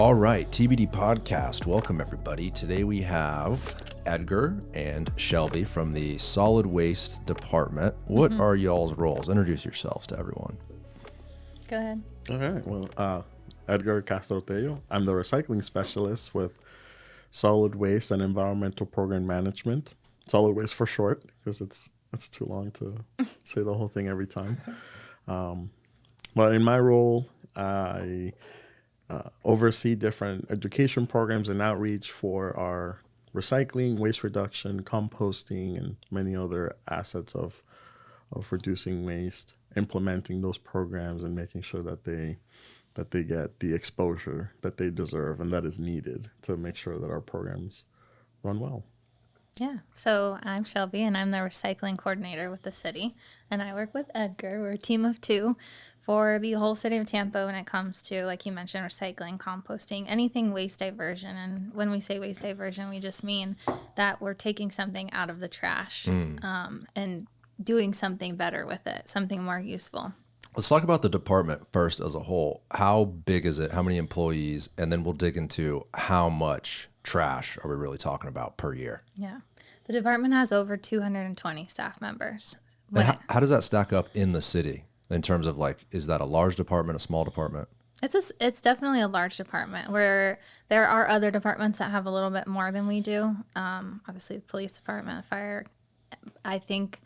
All right, TBD Podcast. Welcome, everybody. Today we have Edgar and Shelby from the Solid Waste Department. What are y'all's roles? Introduce yourselves to everyone. Go ahead. All right. Well, Edgar Castrotello. I'm the recycling specialist with Solid Waste and Environmental Program Management. Solid Waste for short, because it's too long to say the whole thing every time. But in my role, I oversee different education programs and outreach for our recycling, waste reduction, composting, and many other assets of reducing waste, implementing those programs and making sure that they get the exposure that they deserve and that is needed to make sure that our programs run well. Yeah. So I'm Shelby, and I'm the recycling coordinator with the city. And I work with Edgar. We're a team of two for the whole city of Tampa when it comes to, like you mentioned, recycling, composting, anything waste diversion. And when we say waste diversion, we just mean that we're taking something out of the trash and doing something better with it, something more useful. Let's talk about the department first as a whole. How big is it? How many employees? And then we'll dig into how much trash are we really talking about per year? Yeah. The department has over 220 staff members. And how does that stack up in the city in terms of, like, is that a large department, a small department? It's definitely a large department where there are other departments that have a little bit more than we do. Obviously, the police department, fire. I think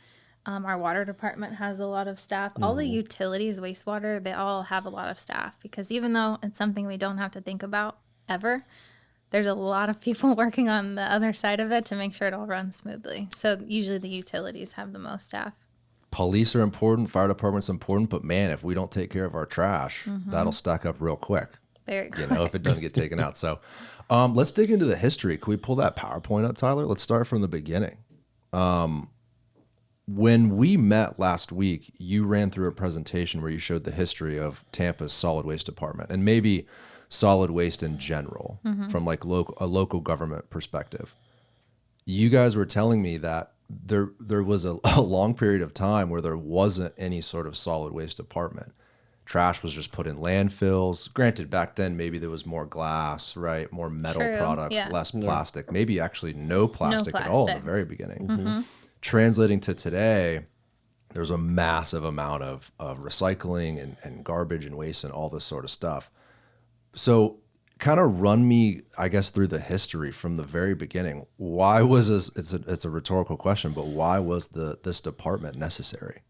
our water department has a lot of staff. All the utilities, wastewater, they all have a lot of staff because even though it's something we don't have to think about ever, there's a lot of people working on the other side of it to make sure it all runs smoothly. So usually the utilities have the most staff. Police are important, fire department's important, but man, if we don't take care of our trash, that'll stack up real quick. Very quick. You know, if it doesn't get taken out. So let's dig into the history. Can we pull that PowerPoint up, Tyler? Let's start from the beginning. When we met last week, you ran through a presentation where you showed the history of Tampa's solid waste department and maybe solid waste in general from like a local government perspective. You guys were telling me that there was a long period of time where there wasn't any sort of solid waste department. Trash was just put in landfills. Granted, back then maybe there was more glass, right? More metal products, less plastic, maybe actually no plastic at all in the very beginning. Translating to today, there's a massive amount of recycling and garbage and waste and all this sort of stuff. So kind of run me, I guess, through the history from the very beginning. Why was this, it's a rhetorical question, but why was this department necessary?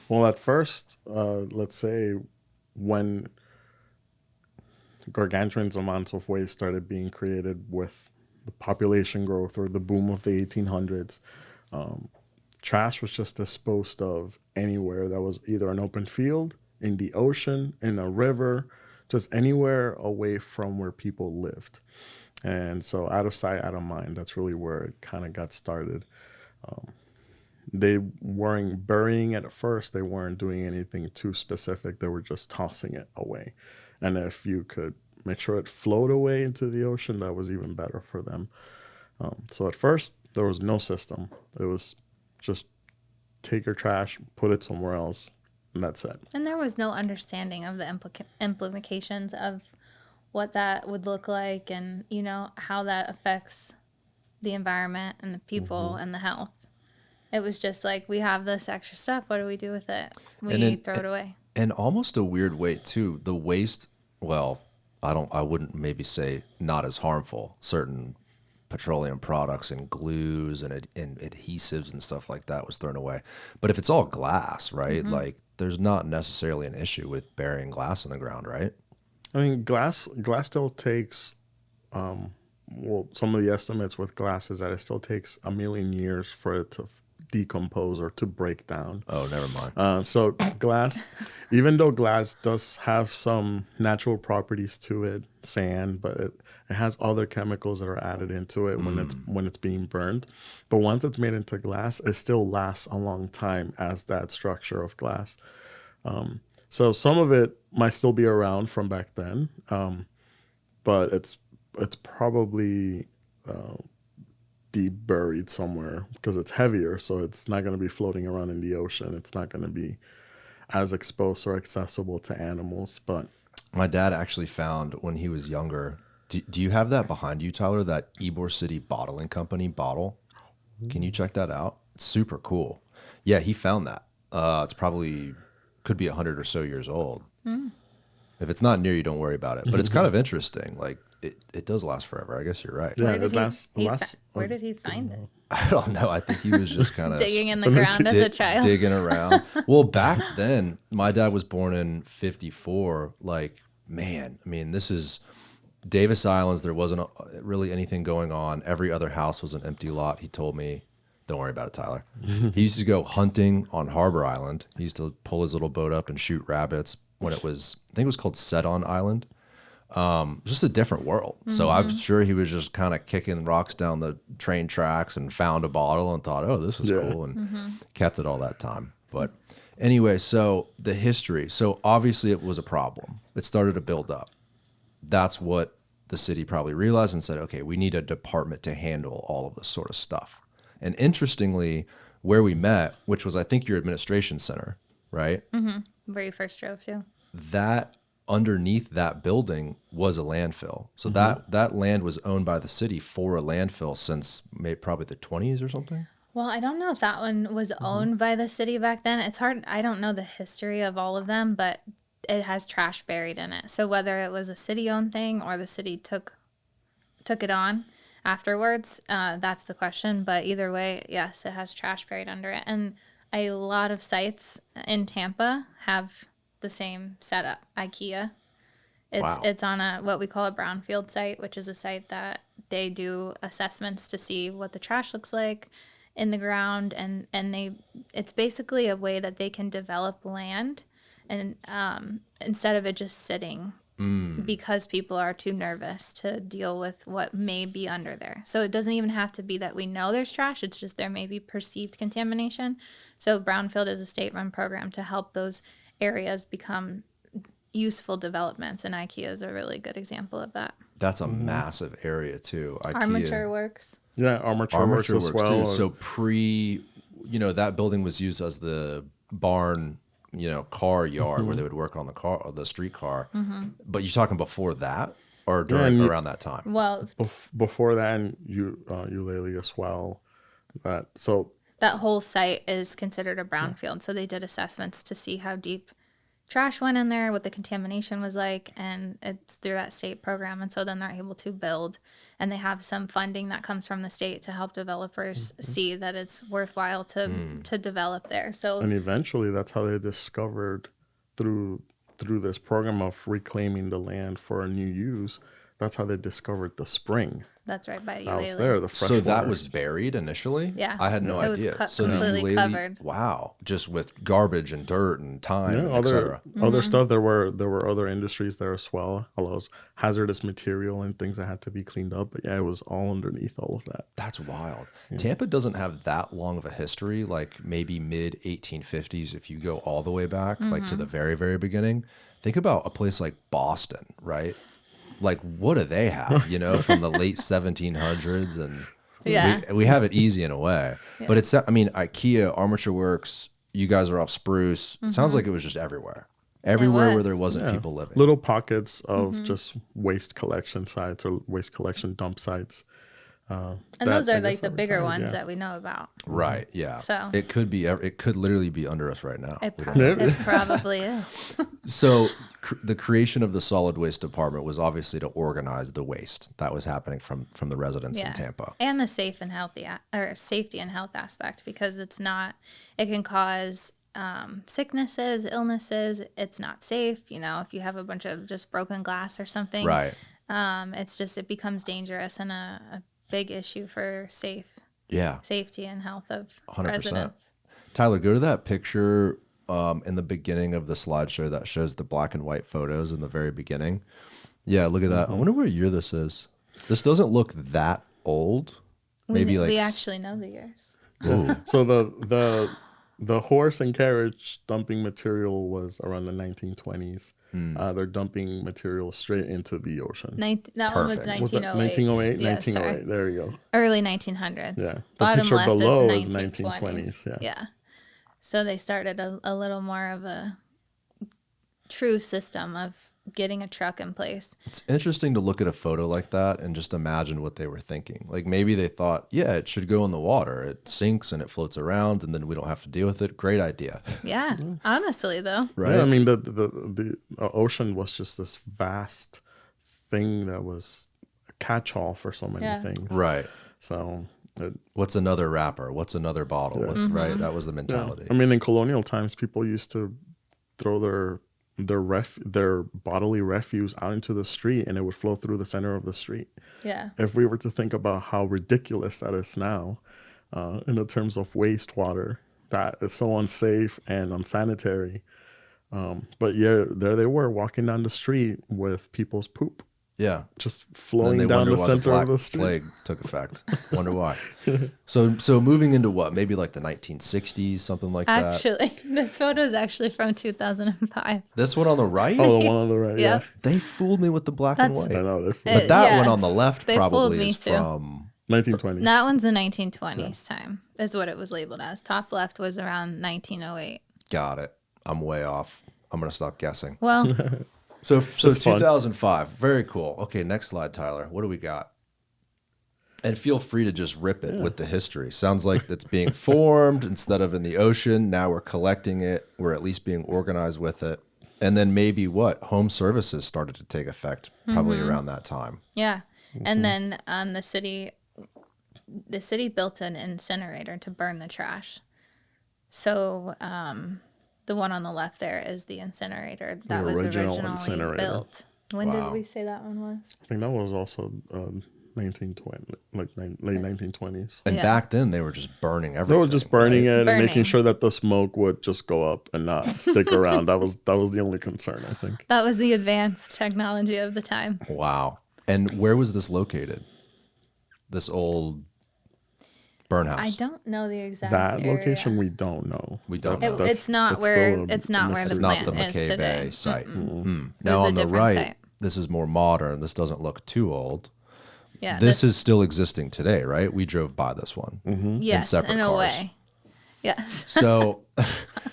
Well, at first, let's say when gargantuan amounts of waste started being created with the population growth or the boom of the 1800s, trash was just disposed of anywhere that was either an open field, in the ocean, in a river, just anywhere away from where people lived. And so out of sight, out of mind, that's really where it kind of got started. They weren't burying it at first. They weren't doing anything too specific. They were just tossing it away. And if you could make sure it flowed away into the ocean, that was even better for them. So at first, there was no system. It was just take your trash, put it somewhere else, and that's it. And there was no understanding of the implications of what that would look like and, you know, how that affects the environment and the people and the health. It was just like, we have this extra stuff. What do we do with it? We throw it away. And almost a weird way, too. The waste, well, I wouldn't maybe say not as harmful. Certain petroleum products and glues and adhesives and stuff like that was thrown away. But if it's all glass, right, like there's not necessarily an issue with burying glass in the ground, right? I mean, glass still takes, some of the estimates with glass is that it still takes 1 million years for it to decompose or to break down. Oh, never mind. So glass, even though glass does have some natural properties to it, sand, but it has other chemicals that are added into it when it's being burned. But once it's made into glass, it still lasts a long time as that structure of glass. So some of it might still be around from back then, but it's probably deep buried somewhere because it's heavier, so it's not going to be floating around in the ocean. It's not going to be as exposed or accessible to animals. But My dad actually found when he was younger. Do you have that behind you, Tyler? That Ybor City Bottling Company bottle? Can you check that out? It's super cool. Yeah, he found that. It's probably could be 100 or so years old. If it's not near you, don't worry about it. But it's kind of interesting. Like it does last forever. I guess you're right. Yeah, Where did he find it? I don't know. I think he was just kind of Digging in the ground as a child. Digging around. Well, back then, my dad was born in 54. Like, man, I mean, this is Davis Islands. There wasn't really anything going on. Every other house was an empty lot. He told me, don't worry about it, Tyler. He used to go hunting on Harbor Island. He used to pull his little boat up and shoot rabbits when it was, I think it was called Sedon Island. Just a different world. So I'm sure he was just kind of kicking rocks down the train tracks and found a bottle and thought, oh, this is cool, and kept it all that time. But anyway, so the history. So obviously it was a problem. It started to build up. That's what the city probably realized and said, okay, we need a department to handle all of this sort of stuff. And interestingly, where we met, which was, I think, your administration center, right? Where you first drove to. That underneath that building was a landfill. So that land was owned by the city for a landfill since probably the 20s or something. Well, I don't know if that one was owned by the city back then. It's hard. I don't know the history of all of them, but it has trash buried in it. So whether it was a city-owned thing or the city took it on afterwards, that's the question. But either way, yes, it has trash buried under it. And a lot of sites in Tampa have the same setup. IKEA. It's on what we call a brownfield site, which is a site that they do assessments to see what the trash looks like in the ground, and it's basically a way that they can develop land, and instead of it just sitting because people are too nervous to deal with what may be under there. So it doesn't even have to be that we know there's trash. It's just there may be perceived contamination. So brownfield is a state-run program to help those areas become useful developments, and IKEA is a really good example of that. That's a massive area too. IKEA. Armature Works. Yeah, Armature Works as well. Too. So that building was used as the barn, car yard where they would work on the streetcar. But you're talking before that or around that time? Well, before that, and Eulalie as well. That whole site is considered a brownfield. So they did assessments to see how deep trash went in there, what the contamination was like, and it's through that state program. And so then they're able to build, and they have some funding that comes from the state to help developers see that it's worthwhile to develop there. So, and eventually that's how they discovered through this program of reclaiming the land for a new use. That's how they discovered the spring. That's right, by Eulalie. Eulalie. There, the fresh So that water. was buried initially? Yeah. I had no idea. It was so completely the Eulalie, covered. Wow, just with garbage and dirt and time, etc. Other stuff. There were other industries there as well. All those hazardous material and things that had to be cleaned up. But yeah, it was all underneath all of that. That's wild. Yeah. Tampa doesn't have that long of a history, like maybe mid 1850s if you go all the way back, like to the very, very beginning. Think about a place like Boston, right? Like, what do they have, from the late 1700s? And we have it easy in a way. Yeah. But IKEA, Armature Works, you guys are off Spruce. It sounds like it was just everywhere. Everywhere where there wasn't people living. Little pockets of just waste collection sites or waste collection dump sites. And those are like the bigger ones that we know about. Right, yeah. So it could literally be under us right now. It probably is. So the creation of the solid waste department was obviously to organize the waste that was happening from the residents in Tampa. And the safety and health aspect, because it can cause sicknesses, illnesses. It's not safe, if you have a bunch of just broken glass or something. Right. It becomes dangerous and a big issue for safety and health of 100%. Residents. Tyler, go to that picture in the beginning of the slideshow that shows the black and white photos in the very beginning. Yeah, look at that. I wonder what year this is. This doesn't look that old. We actually know the years. So the horse and carriage dumping material was around the 1920s. They're dumping material straight into the ocean. That one was 1908. Was that 1908? Yeah, 1908. sorry. There you go. Early 1900s. Yeah. The Bottom picture left below is is 1920s. 1920s. Yeah. So they started a little more of a true system of getting a truck in place. It's interesting to look at a photo like that and just imagine what they were thinking. Like maybe they thought, yeah, it should go in the water. It sinks and it floats around and then we don't have to deal with it. Great idea. Yeah, honestly though. Right. Yeah, I mean, the ocean was just this vast thing that was a catch-all for so many things. Right. So what's another wrapper? What's another bottle? What's right? That was the mentality. I mean, in colonial times, people used to throw their bodily refuse out into the street, and it would flow through the center of the street. Yeah. If we were to think about how ridiculous that is now, in the terms of wastewater, that is so unsafe and unsanitary. But yeah, there they were walking down the street with people's poop. Yeah. Just flowing down the center of the street. Plague took effect. Wonder why. So moving into what? Maybe like the 1960s, something like that. Actually, this photo is actually from 2005. This one on the right? Oh, the one on the right. Yep. Yeah. They fooled me with the black and white. I know. But that yeah. one on the left They fooled probably me is too. from 1920s. That one's the 1920s time, is what it was labeled as. Top left was around 1908. Got it. I'm way off. I'm gonna stop guessing. Well, So That's fun. 2005. Very cool. Okay, next slide, Tyler. What do we got? And feel free to just rip it with the history. Sounds like it's being formed instead of in the ocean. Now we're collecting it. We're at least being organized with it. And then maybe what? Home services started to take effect probably around that time. yeah. And then the city built an incinerator to burn the trash. So the one on the left there is the incinerator that was original originally incinerator. built. When Wow. did we say that one was? I think that was also 1920, late 1920s. And Yeah. back then they were just burning They everything. were just burning it and making Burning. sure that the smoke would just go up and not stick around. That was the only concern, I think. That was the advanced technology of the time. Wow. And where was this located? This old burn house. I don't know the exact That area. location we don't know. We don't That's- know. It's not that's where still a it's not where the It's mystery. not the plant is McKay today. Bay site. It Now was a on the different right, site. this is more modern. This doesn't look too old. Yeah, This is still existing today, right? We drove by this one. yes, separate in a cars. way. Yes. So,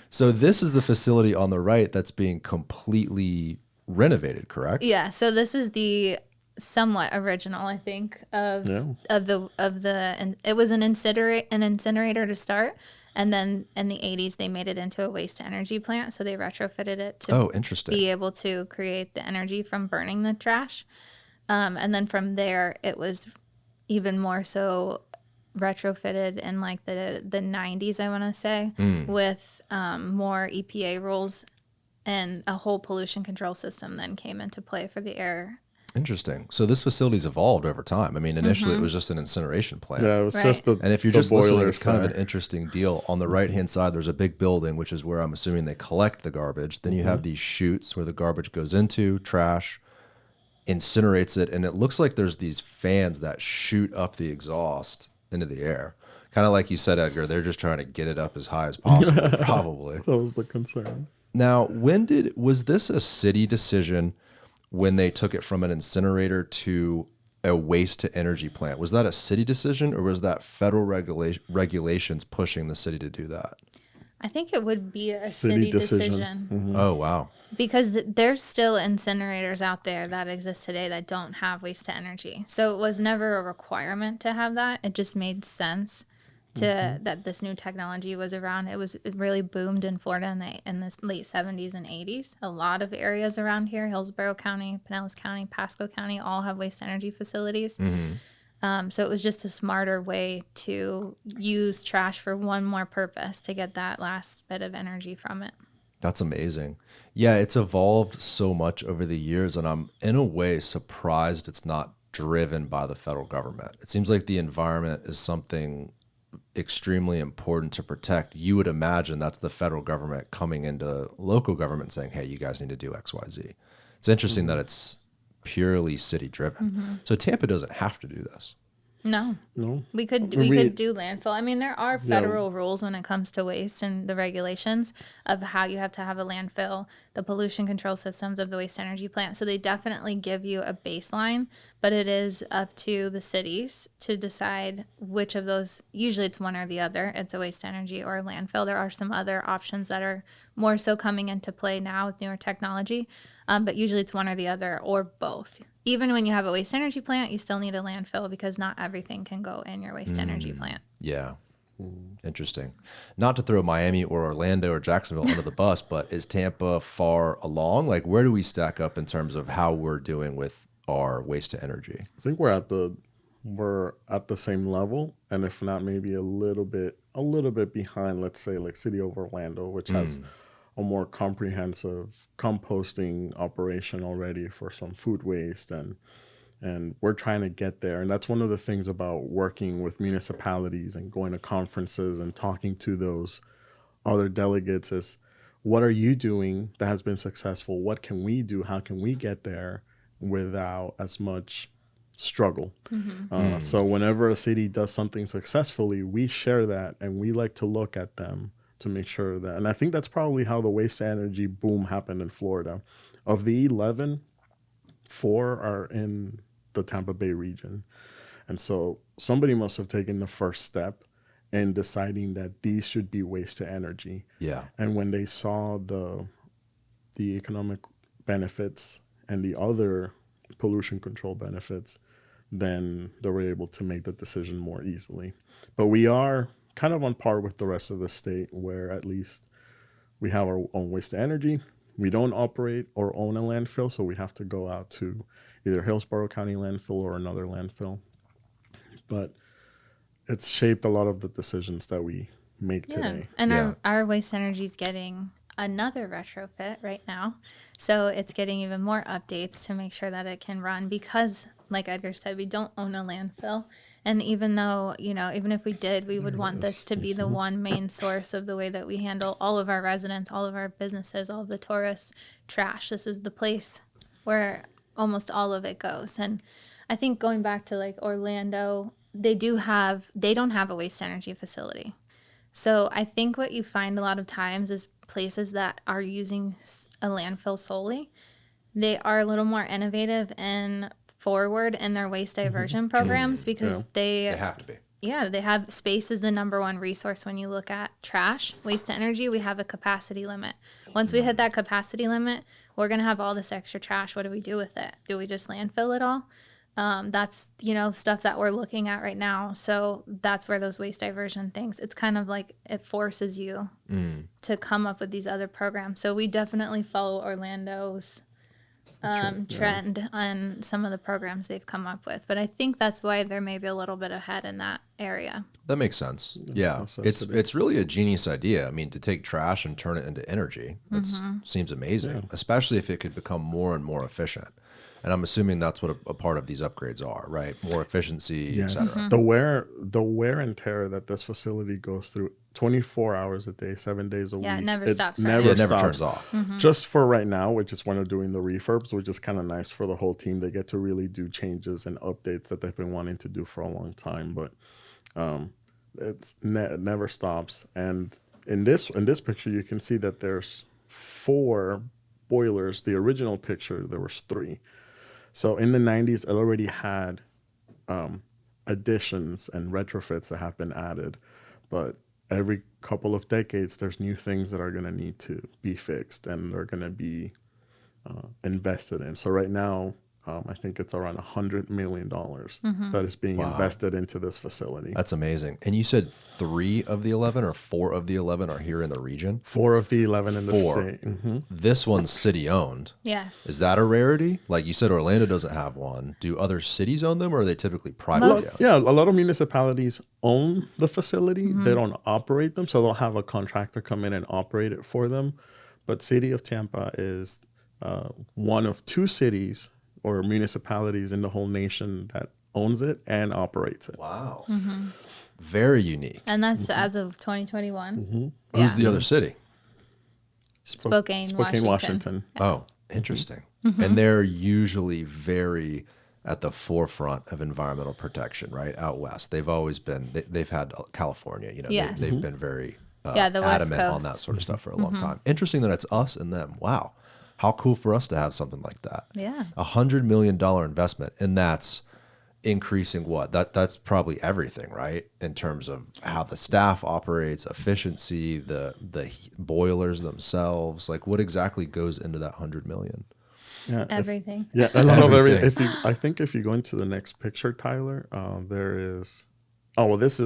so this is the facility on the right that's being completely renovated, correct? Yeah, so this is the somewhat original, I think, of the and it was an incinerator to start, and then in the 80s they made it into a waste to energy plant, so they retrofitted it to Oh, interesting. be able to create the energy from burning the trash. And then from there it was even more so retrofitted in like the 90s, I want to say, with more EPA rules, and a whole pollution control system then came into play for the air. Interesting. So this facility's evolved over time. I mean, initially it was just an incineration plant. Yeah, it was Right. just the And if you're the just listening, boilers it's kind of there. an interesting deal. On the right-hand side, there's a big building, which is where I'm assuming they collect the garbage. Then you have these chutes where the garbage goes into, trash, incinerates it, and it looks like there's these fans that shoot up the exhaust into the air. Kind of like you said, Edgar, they're just trying to get it up as high as possible, probably. That was the concern. Now, was this a city decision when they took it from an incinerator to a waste to energy plant? Was that a city decision, or was that federal regulations pushing the city to do that? I think it would be a City city decision. decision. Oh, wow. Because there's still incinerators out there that exist today that don't have waste to energy. So it was never a requirement to have that. It just made sense to that this new technology was around. It really boomed in Florida in the late 70s and 80s. A lot of areas around here, Hillsborough County, Pinellas County, Pasco County, all have waste energy facilities. So it was just a smarter way to use trash for one more purpose, to get that last bit of energy from it. That's amazing. Yeah, it's evolved so much over the years, and I'm in a way surprised it's not driven by the federal government. It seems like the environment is something extremely important to protect. You would imagine that's the federal government coming into local government saying, hey, you guys need to do X, Y, Z. It's interesting that it's purely city driven. So Tampa doesn't have to do this. No. No. We could do landfill. I mean, there are federal rules when it comes to waste and the regulations of how you have to have a landfill, the pollution control systems of the waste energy plant. So they definitely give you a baseline, but it is up to the cities to decide which of those. Usually it's one or the other. It's a waste energy or a landfill. There are some other options that are more so coming into play now with newer technology, but usually it's one or the other or both. Even when you have a waste energy plant, you still need a landfill because not everything can go in your waste energy plant. Yeah. Interesting. Not to throw Miami or Orlando or Jacksonville under the bus, but is Tampa far along? Like, where do we stack up in terms of how we're doing with our waste to energy? I think we're at the same level, and if not, maybe a little bit behind. Let's say like City of Orlando, which has a more comprehensive composting operation already for some food waste, and we're trying to get there. And that's one of the things about working with municipalities and going to conferences and talking to those other delegates is, what are you doing that has been successful? What can we do? How can we get there without as much struggle? So whenever a city does something successfully, we share that, and we like to look at them to make sure that, and I think that's probably how the waste energy boom happened in Florida. Of the 11, 4 are in the Tampa Bay region. And so somebody must have taken the first step in deciding that these should be waste to energy. Yeah. And when they saw the economic benefits and the other pollution control benefits, then they were able to make the decision more easily. But we are kind of on par with the rest of the state, where at least we have our own waste to energy. We don't operate or own a landfill, so we have to go out to either Hillsborough County landfill or another landfill. But it's shaped a lot of the decisions that we make today. And our waste energy is getting another retrofit right now. So it's getting even more updates to make sure that it can run, because like Edgar said, we don't own a landfill. And even though, even if we did, we would want this to be the one main source of the way that we handle all of our residents, all of our businesses, all of the tourists, trash. This is the place where almost all of it goes. And I think going back to like Orlando, they don't have a waste energy facility. So I think what you find a lot of times is places that are using a landfill solely, they are a little more innovative and forward in their waste diversion programs, because they have to be. Yeah, they have space is the number one resource when you look at trash. Waste to energy, we have a capacity limit. Once we hit that capacity limit, we're going to have all this extra trash. What do we do with it? Do we just landfill it all? That's, stuff that we're looking at right now. So that's where those waste diversion things, it's kind of like it forces you to come up with these other programs. So we definitely follow Orlando's trend on some of the programs they've come up with. But I think that's why they're maybe a little bit ahead in that area. That makes sense. Yeah. It's really a genius idea. I mean, to take trash and turn it into energy, that seems amazing, especially if it could become more and more efficient. And I'm assuming that's what a part of these upgrades are, right? More efficiency, et cetera. The wear and tear that this facility goes through 24 hours a day, 7 days a week. Yeah, it never stops. It never turns off. Just for right now, which is when they're doing the refurbs, which is kind of nice for the whole team. They get to really do changes and updates that they've been wanting to do for a long time. But it never stops. And in this picture, you can see that there's 4 boilers. The original picture, there was 3. So in the 90s, it already had additions and retrofits that have been added. But every couple of decades, there's new things that are going to need to be fixed and they're going to be invested in. So right now, I think it's around $100 million that is being invested into this facility. That's amazing. And you said 3 of the 11 or 4 of the 11 are here in the region? 4 of the 11 in the state. This one's city owned. Yes. Is that a rarity? Like you said, Orlando doesn't have one. Do other cities own them, or are they typically private? Yeah, a lot of municipalities own the facility. They don't operate them, so they'll have a contractor come in and operate it for them. But City of Tampa is one of 2 cities or municipalities in the whole nation that owns it and operates it. Wow. Very unique. And that's as of 2021. Who's the other city? Spokane, Washington. Washington. Oh, interesting. And they're usually very at the forefront of environmental protection, right? Out west. They've always been, they've had California, you know, Yes. they've been very the West adamant on Coast. that sort of stuff for a long time. Interesting that it's us and them. Wow. How cool for us to have something like that. Yeah. $100 million investment. And that's increasing what? That's probably everything, right? In terms of how the staff operates, efficiency, the boilers themselves. Like what exactly goes into that 100 million? Yeah, Everything. Yeah, a lot of Everything. everything. I think if you go into the next picture, Tyler, there is. Oh well, that's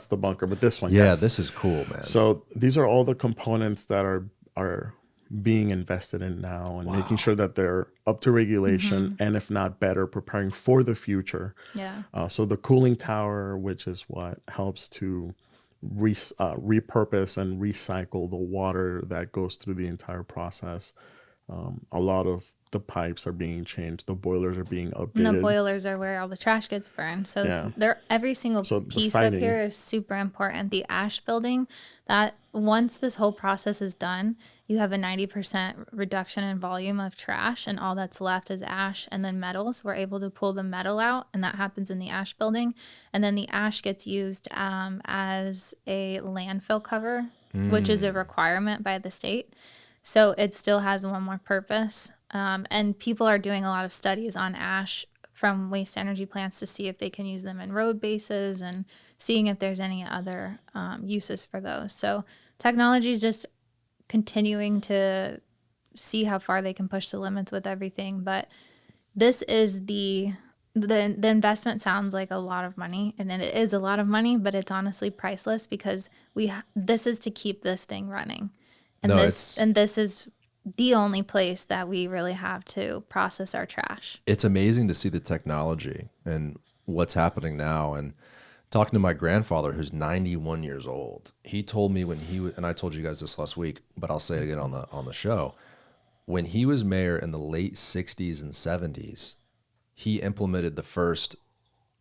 the bunker, but this one, Yeah, yes. this is cool, man. So these are all the components that are being invested in now, and making sure that they're up to regulation, and if not better, preparing for the future. Yeah. So the cooling tower, which is what helps to repurpose and recycle the water that goes through the entire process. A lot of the pipes are being changed. The boilers are being updated. And the boilers are where all the trash gets burned. So Yeah. they're every single So the piece up siding. here is super important. The ash building, that once this whole process is done, you have a 90% reduction in volume of trash, and all that's left is ash and then metals. We're able to pull the metal out, and that happens in the ash building. And then the ash gets used as a landfill cover, which is a requirement by the state. So it still has one more purpose. And people are doing a lot of studies on ash from waste energy plants to see if they can use them in road bases and seeing if there's any other uses for those. So technology is just continuing to see how far they can push the limits with everything. But this is the investment sounds like a lot of money, and it is a lot of money, but it's honestly priceless because this is to keep this thing running. And No, this is the only place that we really have to process our trash. It's amazing to see the technology and what's happening now. And talking to my grandfather, who's 91 years old, he told me when he was, and I told you guys this last week, but I'll say it again on the show. When he was mayor in the late 60s and 70s, he implemented the first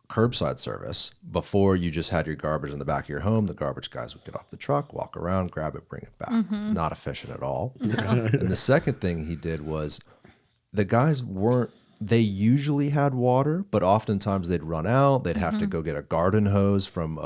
curbside service. Before, you just had your garbage in the back of your home. The garbage guys would get off the truck, walk around, grab it, bring it back. Not efficient at all. And the second thing he did was the guys they usually had water, but oftentimes they'd run out. They'd have to go get a garden hose from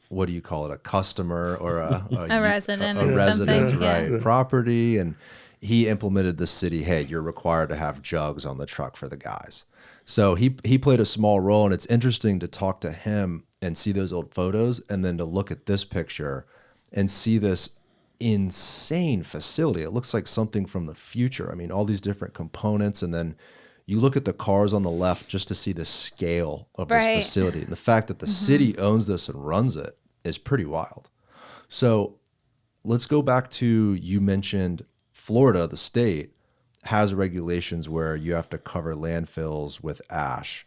what do you call it, a customer or a resident a or resident's something, yeah. right property. And he implemented the city, hey, you're required to have jugs on the truck for the guys. So he played a small role, and it's interesting to talk to him and see those old photos, and then to look at this picture and see this insane facility. It looks like something from the future. I mean, all these different components, and then you look at the cars on the left just to see the scale of this Right. facility. And the fact that the city owns this and runs it is pretty wild. So let's go back to, you mentioned Florida, the state, has regulations where you have to cover landfills with ash.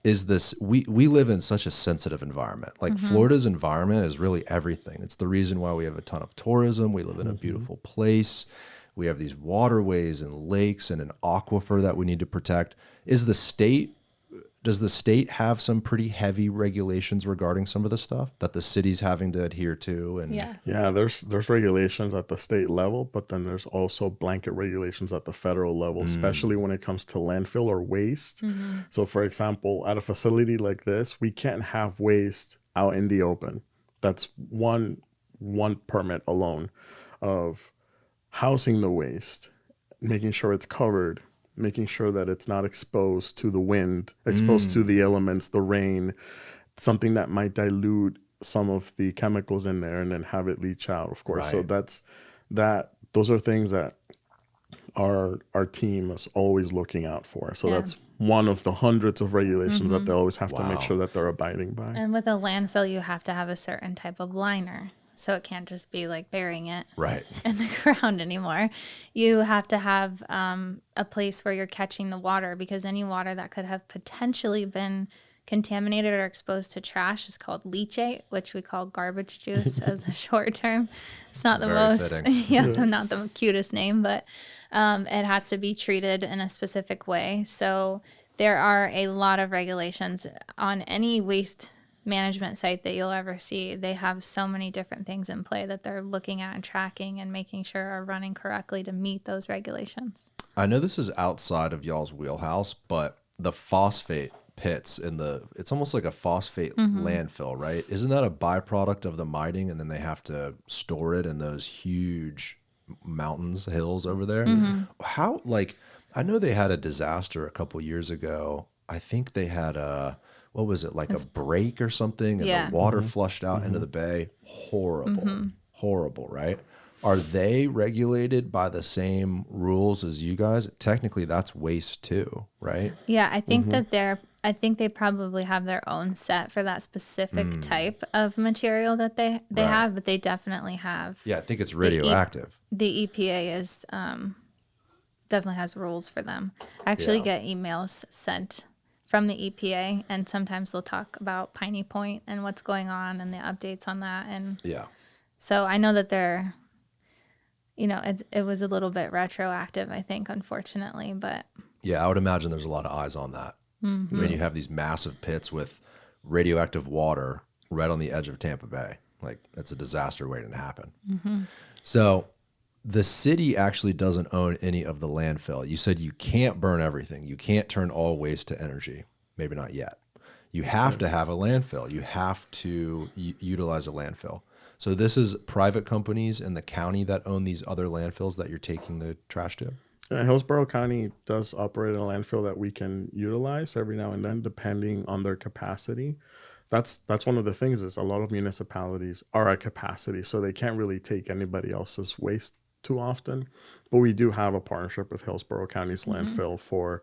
Is this, we live in such a sensitive environment. Like Florida's environment is really everything. It's the reason why we have a ton of tourism. We live in a beautiful place. We have these waterways and lakes and an aquifer that we need to protect. Does the state have some pretty heavy regulations regarding some of the stuff that the city's having to adhere to? And Yeah, there's regulations at the state level, but then there's also blanket regulations at the federal level, especially when it comes to landfill or waste. So for example, at a facility like this, we can't have waste out in the open. That's one permit alone of housing the waste, making sure it's covered, making sure that it's not exposed to the wind, exposed to the elements, the rain, something that might dilute some of the chemicals in there and then have it leach out, of course. Right. So those are things that our team is always looking out for. So that's one of the hundreds of regulations that they always have to make sure that they're abiding by. And with a landfill, you have to have a certain type of liner. So it can't just be like burying it right. in the ground anymore. You have to have a place where you're catching the water, because any water that could have potentially been contaminated or exposed to trash is called leachate, which we call garbage juice as a short term. It's not the Very most, fitting. not the cutest name, but it has to be treated in a specific way. So there are a lot of regulations on any waste management site that you'll ever see. They have so many different things in play that they're looking at and tracking and making sure are running correctly to meet those regulations. I know this is outside of y'all's wheelhouse, but the phosphate pits it's almost like a phosphate landfill, right? Isn't that a byproduct of the mining, and then they have to store it in those huge hills over there? How, like, I know they had a disaster a couple years ago. I think they had what was it, like a break or something, and Yeah. the water flushed out into the bay. Horrible, right? Are they regulated by the same rules as you guys? Technically, that's waste too, right? Yeah, I think that I think they probably have their own set for that specific type of material that they Right. have, but they definitely have. Yeah, I think it's radioactive. The EPA is definitely has rules for them. I actually Yeah. get emails sent from the EPA, and sometimes they'll talk about Piney Point and what's going on and the updates on that. And Yeah. so I know that they're, it was a little bit retroactive, I think, unfortunately, but Yeah, I would imagine there's a lot of eyes on that. When you have these massive pits with radioactive water right on the edge of Tampa Bay, like, it's a disaster waiting to happen. So the city actually doesn't own any of the landfill. You said you can't burn everything. You can't turn all waste to energy. Maybe not yet. You have to have a landfill. You have to utilize a landfill. So this is private companies in the county that own these other landfills that you're taking the trash to? Hillsborough County does operate a landfill that we can utilize every now and then, depending on their capacity. That's one of the things, is a lot of municipalities are at capacity, so they can't really take anybody else's waste too often. But we do have a partnership with Hillsborough County's landfill for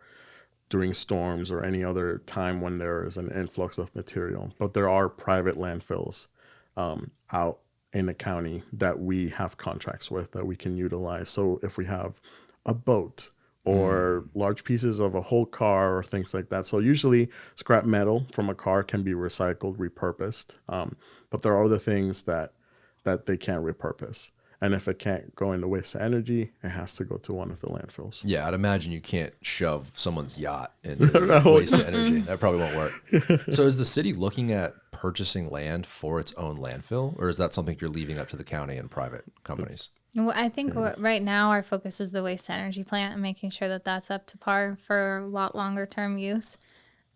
during storms or any other time when there is an influx of material. But there are private landfills out in the county that we have contracts with that we can utilize. So if we have a boat or large pieces of a whole car or things like that. So usually scrap metal from a car can be recycled, repurposed. But there are other things that they can't repurpose. And if it can't go into waste to energy, it has to go to one of the landfills. Yeah, I'd imagine you can't shove someone's yacht into the waste to energy. That probably won't work. So is the city looking at purchasing land for its own landfill, or is that something you're leaving up to the county and private companies? Well, I think right now our focus is the waste to energy plant and making sure that that's up to par for a lot longer term use.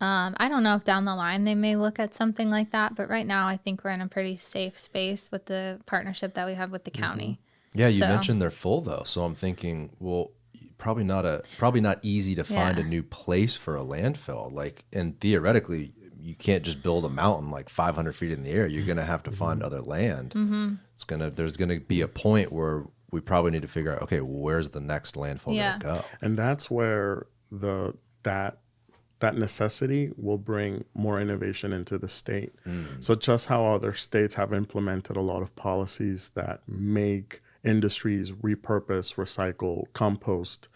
I don't know if down the line they may look at something like that, but right now I think we're in a pretty safe space with the partnership that we have with the county. Yeah, you mentioned they're full though, so I'm thinking, well, probably not easy to find a new place for a landfill. Like, and theoretically, you can't just build a mountain like 500 feet in the air. You're gonna have to find other land. There's gonna be a point where we probably need to figure out, okay, well, where's the next landfill gonna go? And that's where that necessity will bring more innovation into the state. So just how other states have implemented a lot of policies that make industries repurpose, recycle, compost,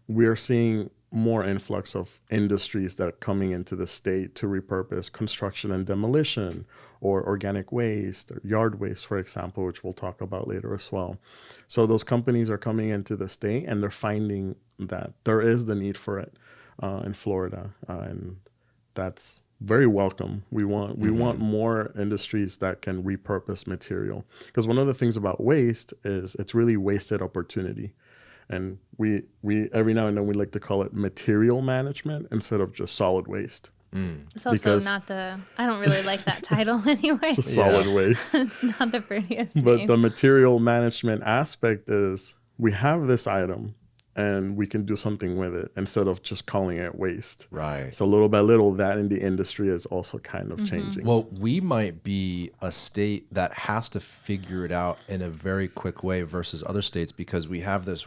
we're seeing more influx of industries that are coming into the state to repurpose construction and demolition, or organic waste, or yard waste, for example, which we'll talk about later as well. So those companies are coming into the state and they're finding that there is the need for it in Florida, and that's very welcome. We want more industries that can repurpose material, because one of the things about waste is it's really wasted opportunity. And we every now and then we like to call it material management instead of just solid waste. It's also I don't really like that title anyway. Just solid waste. It's not the prettiest But name. the material management aspect is we have this item and we can do something with it instead of just calling it waste. Right. So little by little, that in the industry is also kind of changing. Well, we might be a state that has to figure it out in a very quick way versus other states, because we have this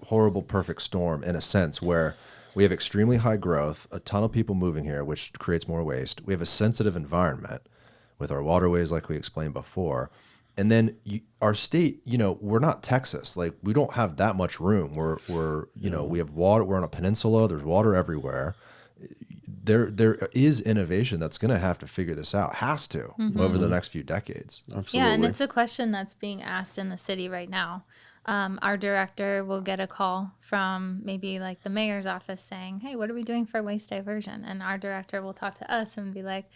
horrible perfect storm in a sense where we have extremely high growth, a ton of people moving here, which creates more waste. We have a sensitive environment with our waterways, like we explained before. And then our state, we're not Texas. Like, we don't have that much room. We have water. We're on a peninsula. There's water everywhere. There is innovation that's going to have to figure this out. Has to over the next few decades. Absolutely. Yeah, and it's a question that's being asked in the city right now. Our director will get a call from maybe like the mayor's office saying, "Hey, what are we doing for waste diversion?" And our director will talk to us and be like,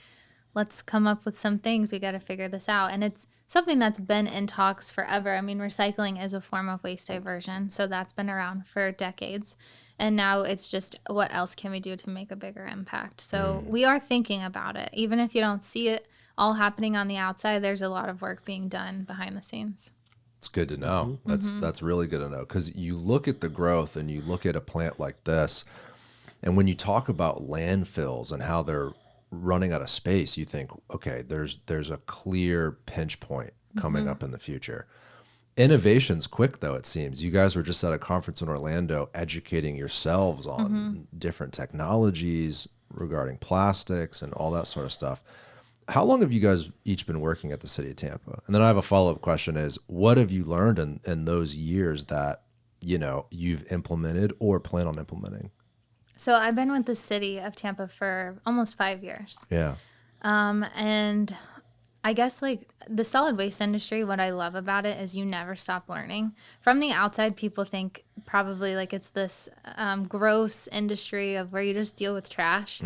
let's come up with some things. We got to figure this out. And it's something that's been in talks forever. I mean, recycling is a form of waste diversion, so that's been around for decades. And now it's just, what else can we do to make a bigger impact? So we are thinking about it. Even if you don't see it all happening on the outside, there's a lot of work being done behind the scenes. It's good to know. That's really good to know, because you look at the growth and you look at a plant like this, and when you talk about landfills and how they're running out of space, you think, okay, there's a clear pinch point coming up in the future. Innovation's quick, though, it seems. You guys were just at a conference in Orlando educating yourselves on different technologies regarding plastics and all that sort of stuff. How long have you guys each been working at the City of Tampa? And then I have a follow-up question is, what have you learned in those years that, you've implemented or plan on implementing? So I've been with the City of Tampa for almost 5 years. Yeah. And I guess like the solid waste industry, what I love about it is you never stop learning. From the outside, people think probably like it's this gross industry of where you just deal with trash.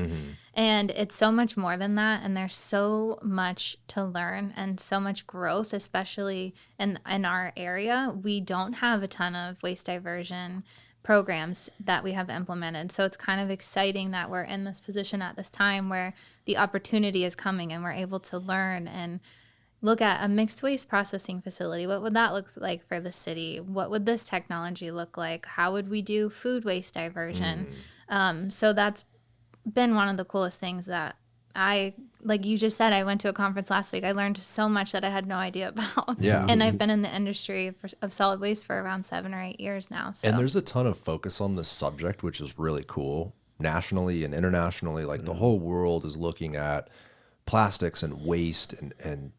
And it's so much more than that. And there's so much to learn and so much growth, especially in our area. We don't have a ton of waste diversion programs that we have implemented. So it's kind of exciting that we're in this position at this time where the opportunity is coming and we're able to learn and look at a mixed waste processing facility. What would that look like for the city? What would this technology look like? How would we do food waste diversion? So that's been one of the coolest things that like you just said, I went to a conference last week. I learned so much that I had no idea about. Yeah. And I've been in the industry of solid waste for around 7 or 8 years now. So. And there's a ton of focus on this subject, which is really cool. Nationally and internationally, like the whole world is looking at plastics and waste and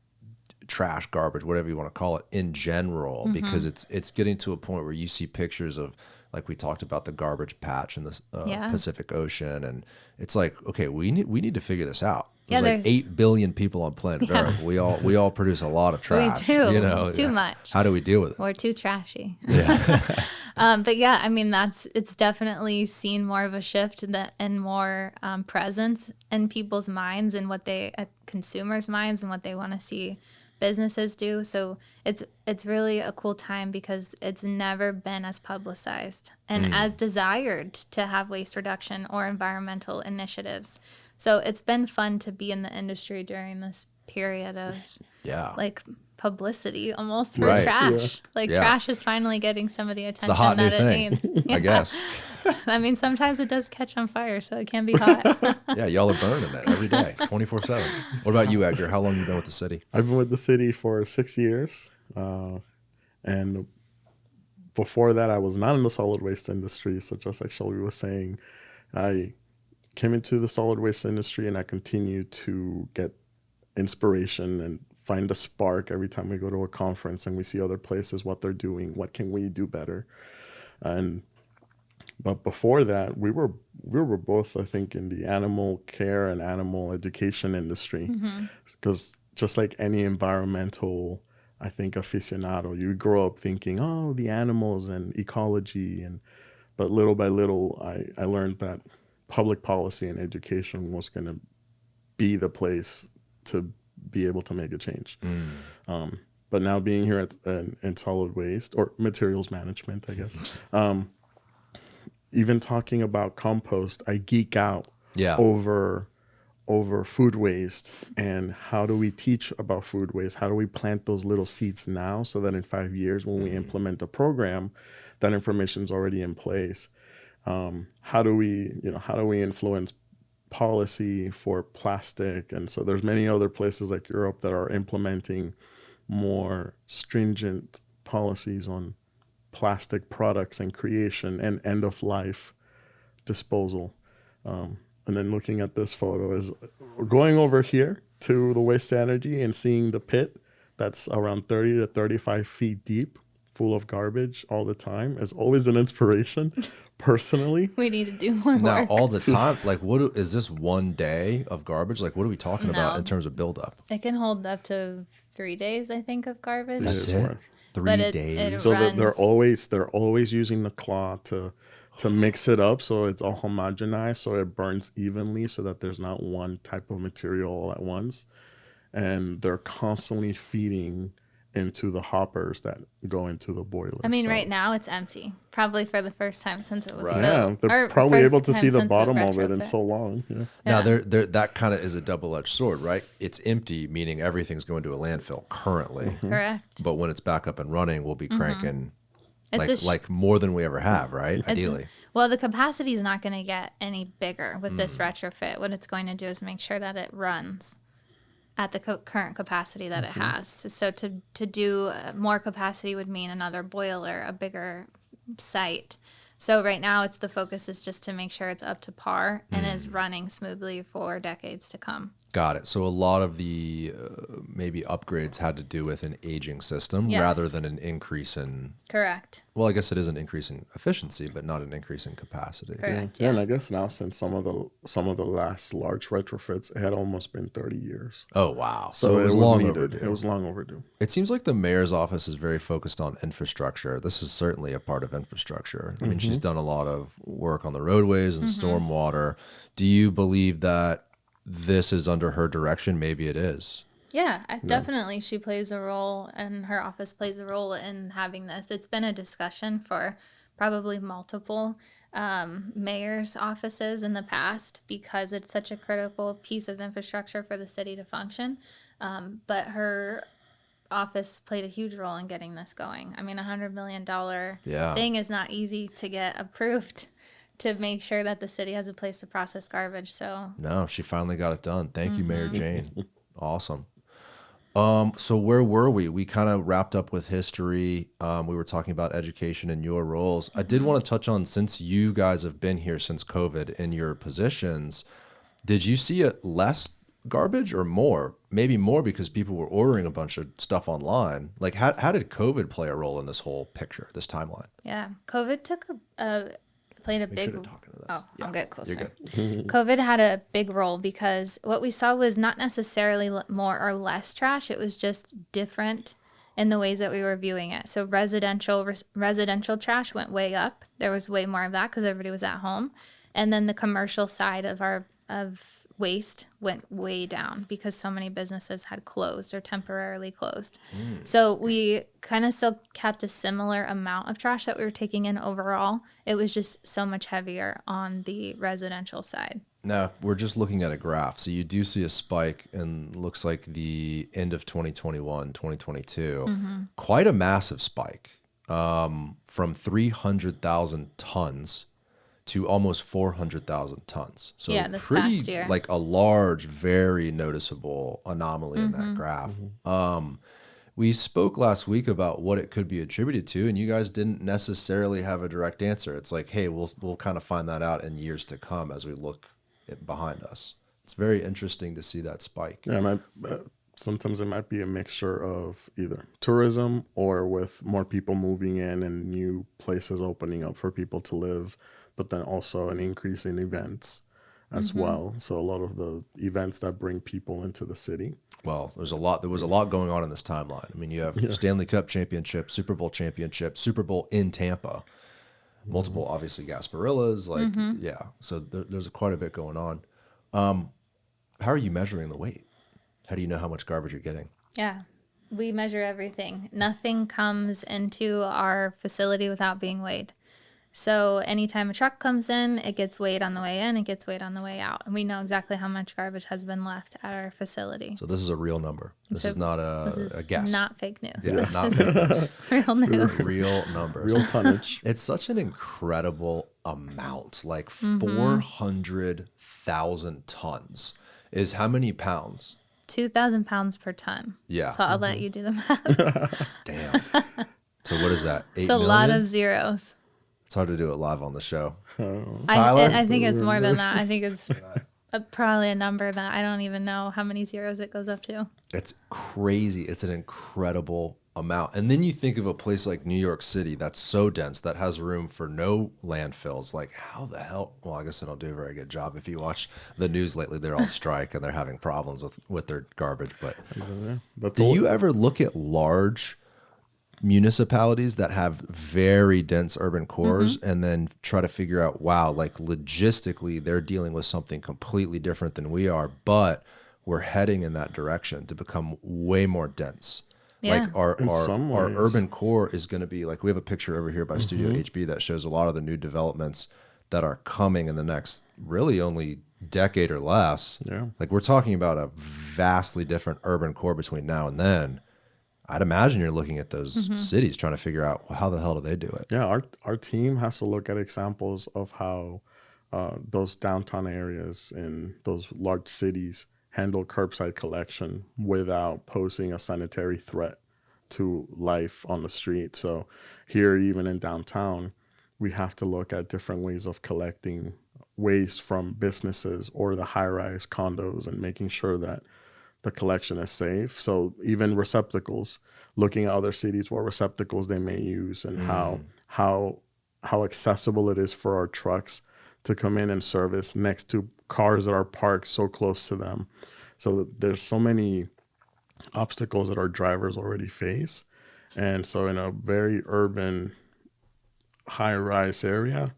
trash, garbage, whatever you want to call it, in general, because it's getting to a point where you see pictures of, like we talked about, the garbage patch in the Pacific Ocean, and it's like, okay, we need to figure this out. There's like 8 billion people on planet Earth. We all produce a lot of trash. We do. Too much. How do we deal with it? We're too trashy. Yeah. But yeah, I mean, it's definitely seen more of a shift and more presence in people's minds and what consumers' minds and what they want to see businesses do. So it's really a cool time because it's never been as publicized and as desired to have waste reduction or environmental initiatives. So it's been fun to be in the industry during this period of like publicity almost for trash. Trash is finally getting some of the attention that it needs. I guess. I mean, sometimes it does catch on fire, so it can be hot. Yeah, y'all are burning it every day, 24/7. What about you, Edgar? How long have you been with the city? I've been with the city for 6 years. And before that, I was not in the solid waste industry. So just like Shelby was saying, I came into the solid waste industry and I continue to get inspiration and find a spark every time we go to a conference and we see other places, what they're doing, what can we do better. But before that, we were both, I think, in the animal care and animal education industry, because just like any environmental, I think, aficionado, you grow up thinking, oh, the animals and ecology, but little by little, I learned that public policy and education was going to be the place to be able to make a change. But now being here in solid waste or materials management, I guess, even talking about compost, I geek out over food waste and how do we teach about food waste? How do we plant those little seeds now so that in 5 years when we implement a program, that information's already in place? How do we influence policy for plastic? And so there's many other places like Europe that are implementing more stringent policies on plastic products and creation and end of life disposal. And then looking at this photo is going over here to the waste energy and seeing the pit that's around 30 to 35 feet deep, full of garbage all the time, is always an inspiration. Personally, we need to do more now work. all the time. Like, what is this one day of garbage? Like, what are we talking about in terms of buildup? It can hold up to 3 days, I think, of garbage. That's it. 3 days. It so runs. they're always using the claw to to mix it up so it's all homogenized, so it burns evenly, so that there's not one type of material all at once. And they're constantly feeding into the hoppers that go into the boiler. I mean, So, right now it's empty, probably for the first time since it was Right. yeah, built. they're Or probably first able to time see the since bottom of it in retrofit. so long. Yeah. Now, Yeah. that kind of is a double-edged sword, right? It's empty, meaning everything's going to a landfill currently. Correct. But when it's back up and running, we'll be cranking It's a sh- like more than we ever have, right? Ideally. Well, the capacity is not going to get any bigger with this retrofit. What it's going to do is make sure that it runs at the current capacity that it has. So to do more capacity would mean another boiler, a bigger site. So right now, the focus is just to make sure it's up to par and is running smoothly for decades to come. Got it. So a lot of the maybe upgrades had to do with an aging system Yes. rather than an increase in, Correct. well, I guess it is an increase in efficiency, but not an increase in capacity. Correct. Yeah, Yeah. and I guess now since some of the last large retrofits, it had almost been 30 years. Oh, wow. So it was was long needed. overdue. It was long overdue. It seems like the mayor's office is very focused on infrastructure. This is certainly a part of infrastructure. I mean, she's done a lot of work on the roadways and stormwater. Do you believe that this is under her direction? Maybe it is. Yeah, definitely she plays a role and her office plays a role in having this. It's been a discussion for probably multiple mayor's offices in the past because it's such a critical piece of infrastructure for the city to function. But her office played a huge role in getting this going. I mean, $100 million Yeah. thing is not easy to get approved to make sure that the city has a place to process garbage. So No, she finally got it done. Thank you, Mayor Jane. Awesome. So where were we? We kind of wrapped up with history. We were talking about education and your roles. I did want to touch on, since you guys have been here since COVID in your positions, did you see it less garbage or more? Maybe more because people were ordering a bunch of stuff online. Like how did COVID play a role in this whole picture, this timeline? yeah, COVID played a Make big. sure to talk into this. Oh, Yeah, I'll get closer. You're good. COVID had a big role because what we saw was not necessarily more or less trash. It was just different in the ways that we were viewing it. So residential trash went way up. There was way more of that because everybody was at home, and then the commercial side of waste went way down because so many businesses had closed or temporarily closed. So we kind of still kept a similar amount of trash that we were taking in overall. It was just so much heavier on the residential side. Now, we're just looking at a graph. So you do see a spike in, looks like, the end of 2021, 2022. Quite a massive spike from 300,000 tons to almost 400,000 tons. So Yeah, this pretty, past year. like a large, very noticeable anomaly in that graph. We spoke last week about what it could be attributed to, and you guys didn't necessarily have a direct answer. It's like, hey, we'll kind of find that out in years to come as we look behind us. It's very interesting to see that spike. Yeah, sometimes it might be a mixture of either tourism or with more people moving in and new places opening up for people to live, but then also an increase in events as well. So a lot of the events that bring people into the city. Well, there was a lot going on in this timeline. I mean, you have Stanley Cup championship, Super Bowl championship, Super Bowl in Tampa, multiple, obviously, Gasparillas, yeah. So there's quite a bit going on. How are you measuring the weight? How do you know how much garbage you're getting? Yeah, we measure everything. Nothing comes into our facility without being weighed. So anytime a truck comes in, it gets weighed on the way in, it gets weighed on the way out. And we know exactly how much garbage has been left at our facility. So this is a real number. This is not a guess. Not fake news. Yeah, This not is fake news. real news. Real numbers. Real tonnage. It's such an incredible amount. Like 400,000 tons is how many pounds? 2,000 pounds per ton. Yeah. So I'll let you do the math. Damn. So what is that? 8 It's a million? lot of zeros. It's hard to do it live on the show. I think it's more than that. I think it's probably a number that I don't even know how many zeros it goes up to. It's crazy. It's an incredible amount. And then you think of a place like New York City that's so dense that has room for no landfills. Like, how the hell? Well, I guess they don't do a very good job. If you watch the news lately, they're on strike and they're having problems with their garbage. But That's do all. you ever look at large municipalities that have very dense urban cores and then try to figure out, wow, like logistically, they're dealing with something completely different than we are, but we're heading in that direction to become way more dense. Yeah. Like our ways. urban core is going to be like, we have a picture over here by Studio HB that shows a lot of the new developments that are coming in the next really only decade or less. Yeah. Like we're talking about a vastly different urban core between now and then. I'd imagine you're looking at those cities trying to figure out, well, how the hell do they do it? Yeah, our team has to look at examples of how those downtown areas in those large cities handle curbside collection without posing a sanitary threat to life on the street. So here, even in downtown, we have to look at different ways of collecting waste from businesses or the high-rise condos and making sure that the collection is safe. So even receptacles, looking at other cities, what receptacles they may use and how accessible it is for our trucks to come in and service next to cars that are parked so close to them. So there's so many obstacles that our drivers already face. And so in a very urban, high-rise area,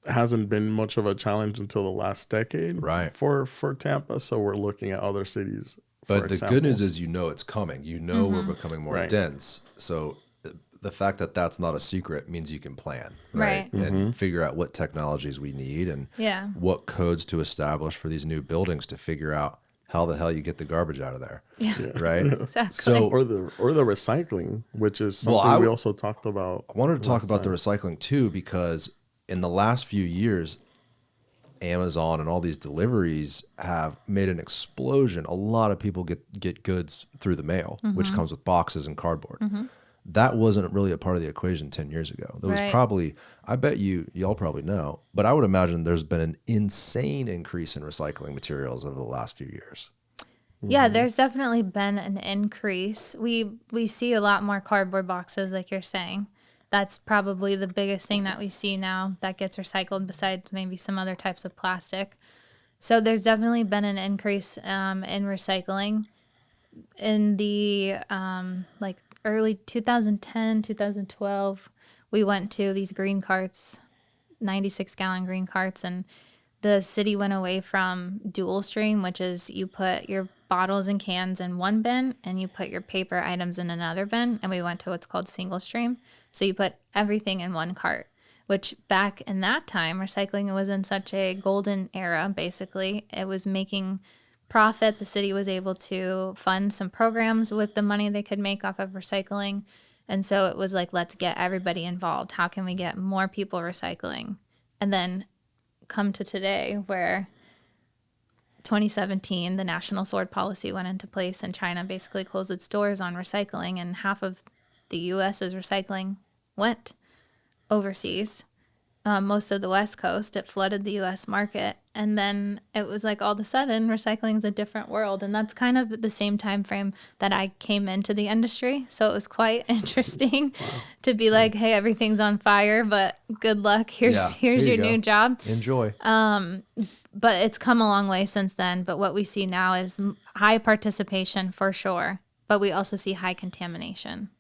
hasn't been much of a challenge until the last decade for Tampa. So we're looking at other cities. But the good news is, it's coming. We're becoming more dense. So the fact that that's not a secret means you can plan, right? And figure out what technologies we need and what codes to establish for these new buildings to figure out how the hell you get the garbage out of there, right? Exactly. So or the recycling, which is something we also talked about. I wanted to talk about the recycling too, because in the last few years, Amazon and all these deliveries have made an explosion. A lot of people get goods through the mail, which comes with boxes and cardboard. That wasn't really a part of the equation 10 years ago. There was probably, I bet y'all probably know, but I would imagine there's been an insane increase in recycling materials over the last few years. Yeah, there's definitely been an increase. We see a lot more cardboard boxes, like you're saying. That's probably the biggest thing that we see now that gets recycled, besides maybe some other types of plastic. So there's definitely been an increase in recycling. In the early 2010, 2012, we went to these green carts, 96-gallon green carts, and the city went away from dual stream, which is you put your bottles and cans in one bin and you put your paper items in another bin, and we went to what's called single stream. So you put everything in one cart, which back in that time, recycling was in such a golden era, basically. It was making profit. The city was able to fund some programs with the money they could make off of recycling. And so it was like, let's get everybody involved. How can we get more people recycling? And then come to today, where 2017, the national sword policy went into place, and China basically closed its doors on recycling, and half of the U.S.'s recycling went overseas. Most of the West Coast, it flooded the U.S. market. And then it was like all of a sudden, recycling is a different world. And that's kind of the same time frame that I came into the industry. So it was quite interesting to be like, hey, everything's on fire, but good luck. Here's your new job. Enjoy. But it's come a long way since then. But what we see now is high participation for sure. But we also see high contamination.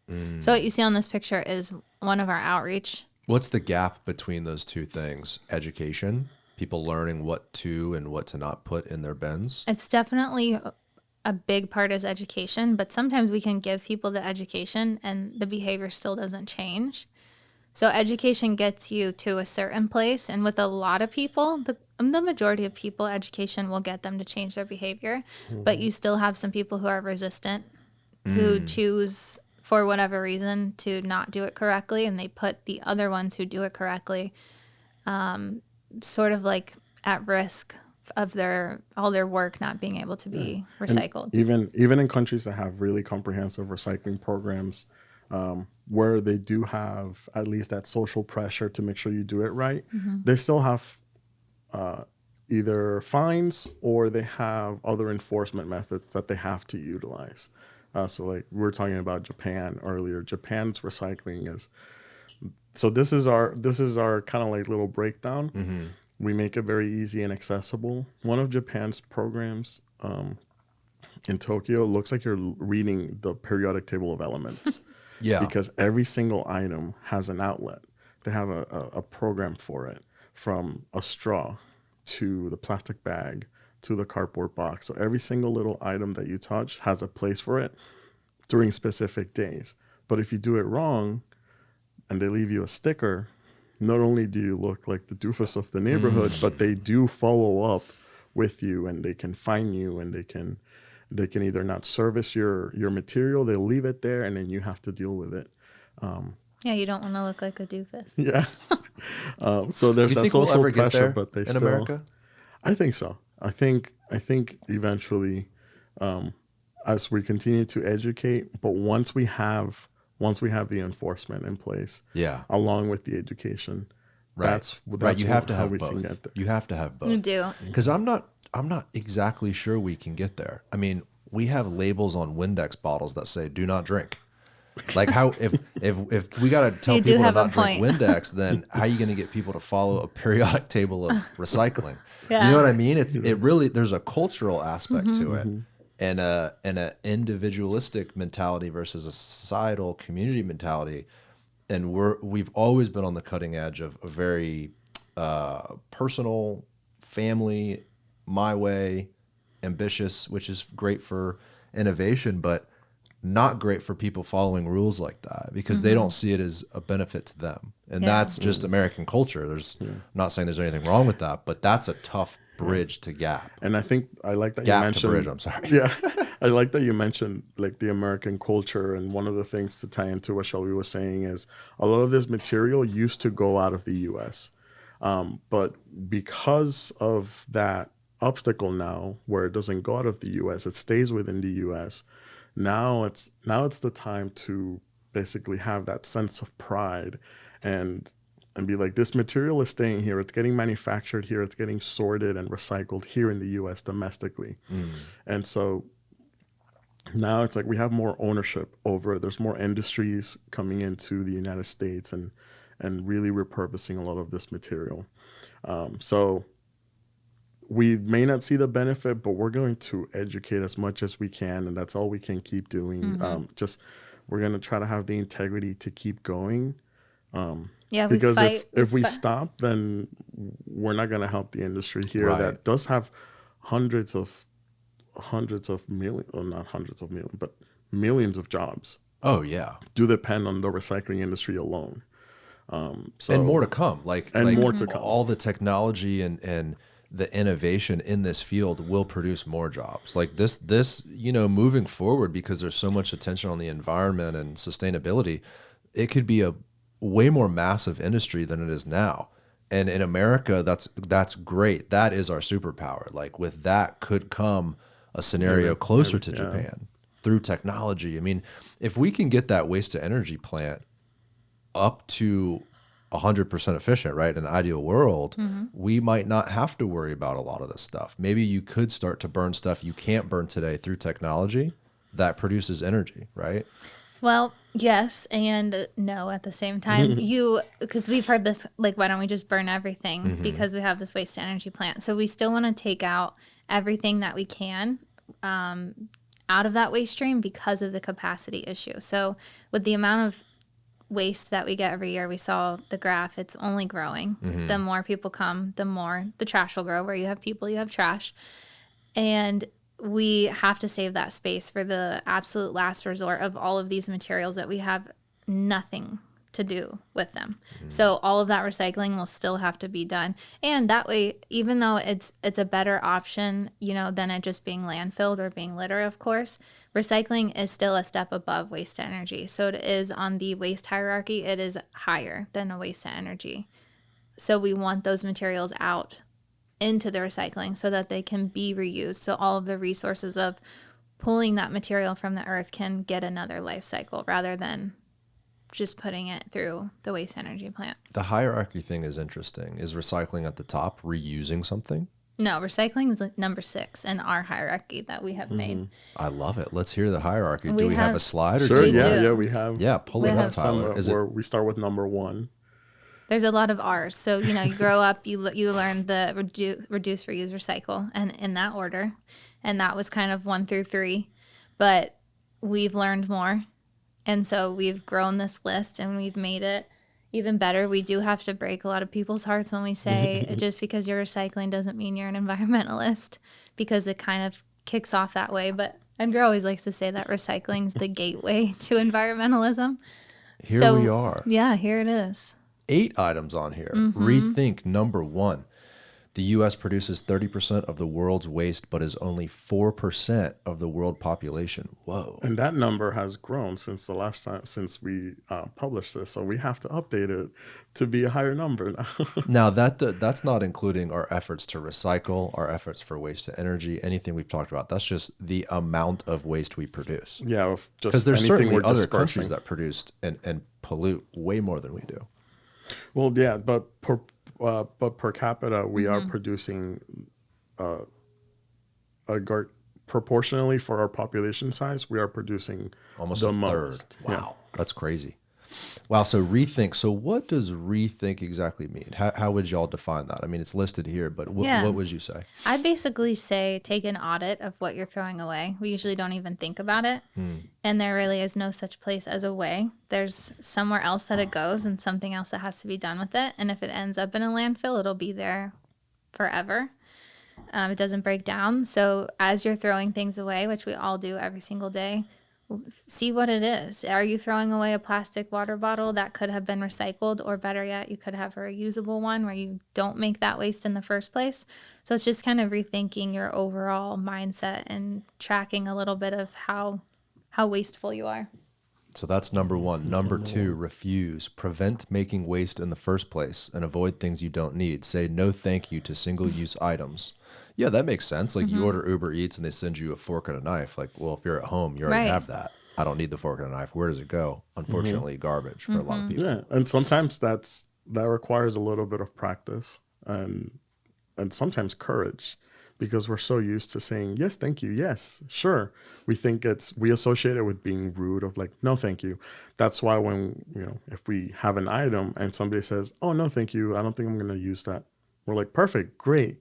So what you see on this picture is one of our outreach. What's the gap between those two things? Education, people learning what to and what to not put in their bins? It's definitely a big part is education, but sometimes we can give people the education and the behavior still doesn't change. So education gets you to a certain place, and with a lot of people, the majority of people, education will get them to change their behavior, but you still have some people who are resistant, who choose for whatever reason to not do it correctly, and they put the other ones who do it correctly sort of like at risk of all their work not being able to be recycled. And even in countries that have really comprehensive recycling programs, where they do have at least that social pressure to make sure you do it right, they still have either fines or they have other enforcement methods that they have to utilize. So like we were talking about Japan earlier. Japan's recycling is, so this is our kind of like little breakdown. We make it very easy and accessible. One of Japan's programs in Tokyo looks like you're reading the periodic table of elements. Yeah. Because every single item has an outlet. They have a program for it, from a straw to the plastic bag to the cardboard box. So every single little item that you touch has a place for it during specific days. But if you do it wrong and they leave you a sticker, not only do you look like the doofus of the neighborhood, but they do follow up with you, and they can fine you, and they can either not service your material, they'll leave it there, and then you have to deal with it. Yeah, you don't want to look like a doofus. Yeah. So there's Do you that think we'll social ever get pressure, there but they in still. America? I think so. I think eventually, as we continue to educate, but once we have the enforcement in place, Yeah. along with the education, Right. that's Right. You have to how have we can both. get there. You have to have both. You do. Because I'm not exactly sure we can get there. I mean, we have labels on Windex bottles that say "Do not drink." Like, how if we got to tell You do people to have a not drink point. Windex, then how are you going to get people to follow a periodic table of recycling? Yeah. You know what I mean? It really, there's a cultural aspect to it, and an individualistic mentality versus a societal community mentality. And we've always been on the cutting edge of a very personal, family, my way, ambitious, which is great for innovation, but not great for people following rules like that, because they don't see it as a benefit to them. And Yeah. that's just American culture. I'm not saying there's anything wrong with that, but that's a tough bridge to gap. And I think I like that you Gap to mentioned. bridge, I'm sorry. Yeah, I like that you mentioned like the American culture, and one of the things to tie into what Shelby was saying is a lot of this material used to go out of the U.S., but because of that obstacle now, where it doesn't go out of the U.S., it stays within the U.S. Now it's the time to basically have that sense of pride and be like, this material is staying here. It's getting manufactured here. It's getting sorted and recycled here in the U.S. domestically. And so now it's like we have more ownership over it. There's more industries coming into the United States and really repurposing a lot of this material. So we may not see the benefit, but we're going to educate as much as we can, and that's all we can keep doing. We're going to try to have the integrity to keep going. Yeah, Because if we stop, then we're not going to help the industry here Right. that does have hundreds of millions, or not hundreds of millions, but millions of jobs Oh yeah, do depend on the recycling industry alone. So and more to come. And more to come. All the technology and the innovation in this field will produce more jobs. Like this, moving forward, because there's so much attention on the environment and sustainability, it could be a way more massive industry than it is now. And in America, that's great. That is our superpower. Like with that could come a scenario closer to Japan through technology. I mean, if we can get that waste to energy plant up to 100% efficient, right? In an ideal world, we might not have to worry about a lot of this stuff. Maybe you could start to burn stuff you can't burn today through technology that produces energy, right? Well, yes and no at the same time. Because we've heard this, like, why don't we just burn everything because we have this waste to energy plant? So we still want to take out everything that we can out of that waste stream because of the capacity issue. So with the amount of waste that we get every year, we saw the graph, it's only growing. The more people come, the more the trash will grow. Where you have people, you have trash. And we have to save that space for the absolute last resort of all of these materials that we have nothing to do with them. So all of that recycling will still have to be done. And that way, even though it's a better option, than it just being landfilled or being litter, of course, recycling is still a step above waste to energy. So it is on the waste hierarchy, it is higher than a waste to energy. So we want those materials out into the recycling so that they can be reused. So all of the resources of pulling that material from the earth can get another life cycle rather than just putting it through the waste energy plant. The hierarchy thing is interesting. Is recycling at the top, reusing something? No, recycling is like number 6 in our hierarchy that we have made. I love it. Let's hear the hierarchy. We Do we have have- a slide? Or Sure, do we- yeah, we have. Yeah, pull We it up, have Tyler. Some Is it where we start with number 1. There's a lot of R's. So, you grow up, you learn the reduce, reuse, recycle, and in that order. And that was kind of 1 through 3. But we've learned more. And so we've grown this list and we've made it even better. We do have to break a lot of people's hearts when we say just because you're recycling doesn't mean you're an environmentalist, because it kind of kicks off that way. But Edgar always likes to say that recycling is the gateway to environmentalism. Here we are. Yeah, here it is. 8 items on here. Rethink number 1. The U.S. produces 30% of the world's waste, but is only 4% of the world population. Whoa. And that number has grown since the last time, since we published this. So we have to update it to be a higher number now. Now, that's not including our efforts to recycle, our efforts for waste to energy, anything we've talked about. That's just the amount of waste we produce. Yeah, just because there's anything certainly we're other dispersing. countries that produce and pollute way more than we do. Well, yeah, but per capita, we are producing proportionally for our population size, we are producing Almost the a third. most. Wow, Yeah. that's crazy. Wow, so rethink. So what does rethink exactly mean? How would y'all define that? I mean, it's listed here, but what would you say? I basically say take an audit of what you're throwing away. We usually don't even think about it. And there really is no such place as away. There's somewhere else that it goes and something else that has to be done with it. And if it ends up in a landfill, it'll be there forever. It doesn't break down. So as you're throwing things away, which we all do every single day, see what it is. Are you throwing away a plastic water bottle that could have been recycled, or better yet, you could have a reusable one where you don't make that waste in the first place? So it's just kind of rethinking your overall mindset and tracking a little bit of how wasteful you are. So that's number 1. Number 2, refuse. Prevent making waste in the first place and avoid things you don't need. Say no thank you to single-use items. Yeah, that makes sense. Like you order Uber Eats and they send you a fork and a knife. Like, well, if you're at home, you already have that. I don't need the fork and a knife. Where does it go? Unfortunately, garbage for a lot of people. Yeah, and sometimes that requires a little bit of practice and sometimes courage, because we're so used to saying yes, thank you, yes, sure. We think we associate it with being rude, of like, no, thank you. That's why when if we have an item and somebody says, oh no, thank you, I don't think I'm going to use that, we're like, perfect, great.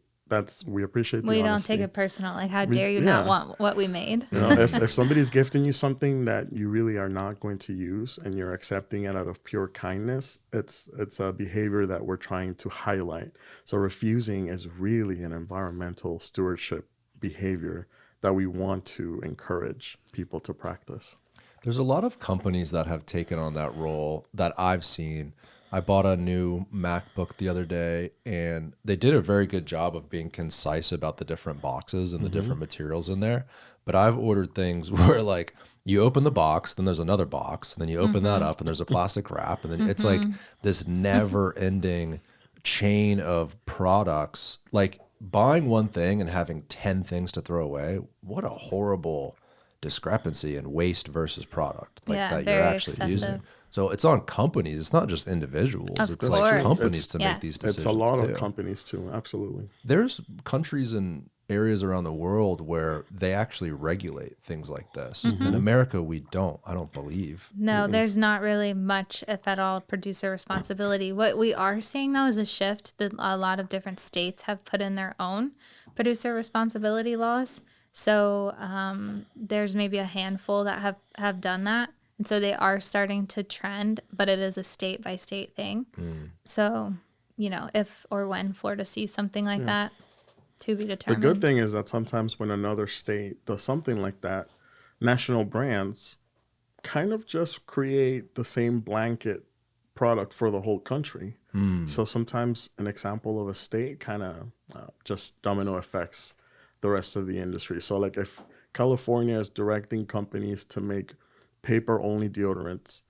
We appreciate the We don't honesty. take it personal. Like, how dare you not want what we made? If somebody's gifting you something that you really are not going to use and you're accepting it out of pure kindness, it's a behavior that we're trying to highlight. So refusing is really an environmental stewardship behavior that we want to encourage people to practice. There's a lot of companies that have taken on that role that I've seen. I bought a new MacBook the other day, and they did a very good job of being concise about the different boxes and the different materials in there. But I've ordered things where, like, you open the box, then there's another box, and then you open that up, and there's a plastic wrap, and then it's like this never-ending chain of products. Like, buying one thing and having 10 things to throw away, what a horrible discrepancy in waste versus product that you're actually using. So it's on companies. It's not just individuals. Of it's course. like companies to make these decisions. It's a lot too. of companies too. Absolutely. There's countries and areas around the world where they actually regulate things like this. In America, we don't. I don't believe. No, there's not really much, if at all, producer responsibility. What we are seeing, though, is a shift that a lot of different states have put in their own producer responsibility laws. So there's maybe a handful that have done that. And so they are starting to trend, but it is a state-by-state thing. So, if or when Florida sees something like that, to be determined. The good thing is that sometimes when another state does something like that, national brands kind of just create the same blanket product for the whole country. So sometimes an example of a state kind of just domino affects the rest of the industry. So like if California is directing companies to make paper-only deodorants,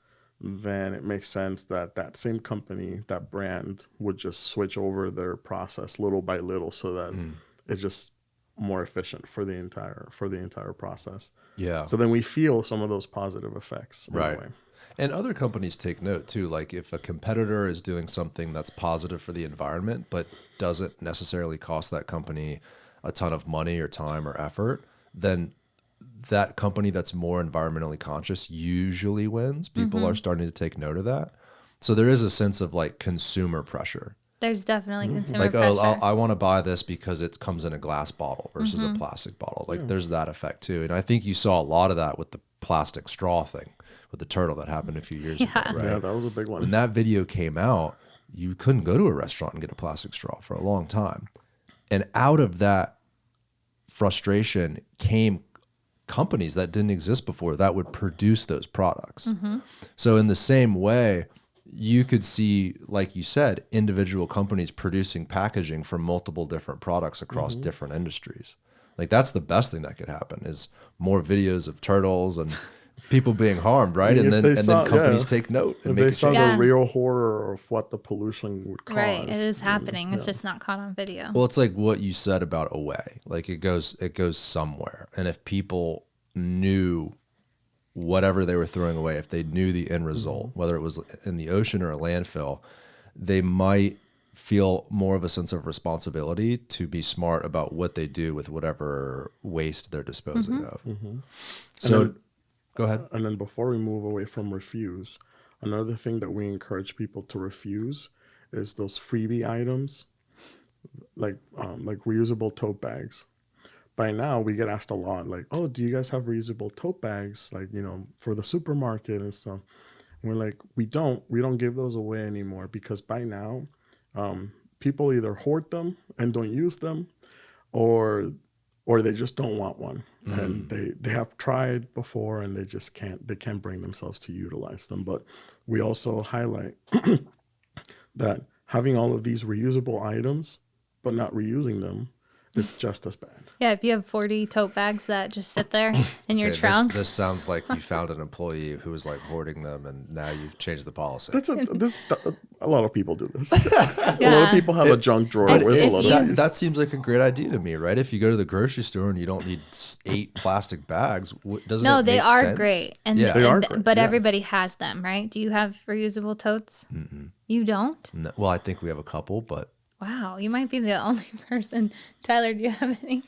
then it makes sense that same company, that brand, would just switch over their process little by little so that it's just more efficient for the entire process. Yeah. So then we feel some of those positive effects. Right. And other companies take note too. Like if a competitor is doing something that's positive for the environment, but doesn't necessarily cost that company a ton of money or time or effort, then that company that's more environmentally conscious usually wins. People are starting to take note of that. So there is a sense of like consumer pressure. There's definitely consumer Like, pressure. I want to buy this because it comes in a glass bottle versus a plastic bottle. Like there's that effect too. And I think you saw a lot of that with the plastic straw thing with the turtle that happened a few years ago, right? Yeah, that was a big one. When that video came out, you couldn't go to a restaurant and get a plastic straw for a long time. And out of that frustration came companies that didn't exist before that would produce those products. So in the same way, you could see, like you said, individual companies producing packaging for multiple different products across different industries. Like that's the best thing that could happen is more videos of turtles and people being harmed, right? And then companies take note and if make they a saw change. the real horror of what the pollution would cause. Right. It is happening. It's just not caught on video. Well, it's like what you said about away. Like it goes somewhere. And if people knew whatever they were throwing away, if they knew the end result, whether it was in the ocean or a landfill, they might feel more of a sense of responsibility to be smart about what they do with whatever waste they're disposing of. So go ahead. And then before we move away from refuse, another thing that we encourage people to refuse is those freebie items, like reusable tote bags. By now, we get asked a lot, like, "Oh, do you guys have reusable tote bags, like for the supermarket and stuff?" And we're like, "We don't give those away anymore because by now, people either hoard them and don't use them, or they just don't want one, and they have tried before and they just can't bring themselves to utilize them." But we also highlight that having all of these reusable items but not reusing them is just as bad. Yeah, if you have 40 tote bags that just sit there in your trunk. This sounds like you found an employee who was like hoarding them, and now you've changed the policy. A lot of people do this. A lot of people have a junk drawer with a lot of these. That seems like a great idea to me, right? If you go to the grocery store and you don't need 8 plastic bags, doesn't No, it they make are sense? great. And They are great, but yeah. everybody has them, right? Do you have reusable totes? You don't? No, well, I think we have a couple, but Wow, you might be the only person. Tyler, do you have any?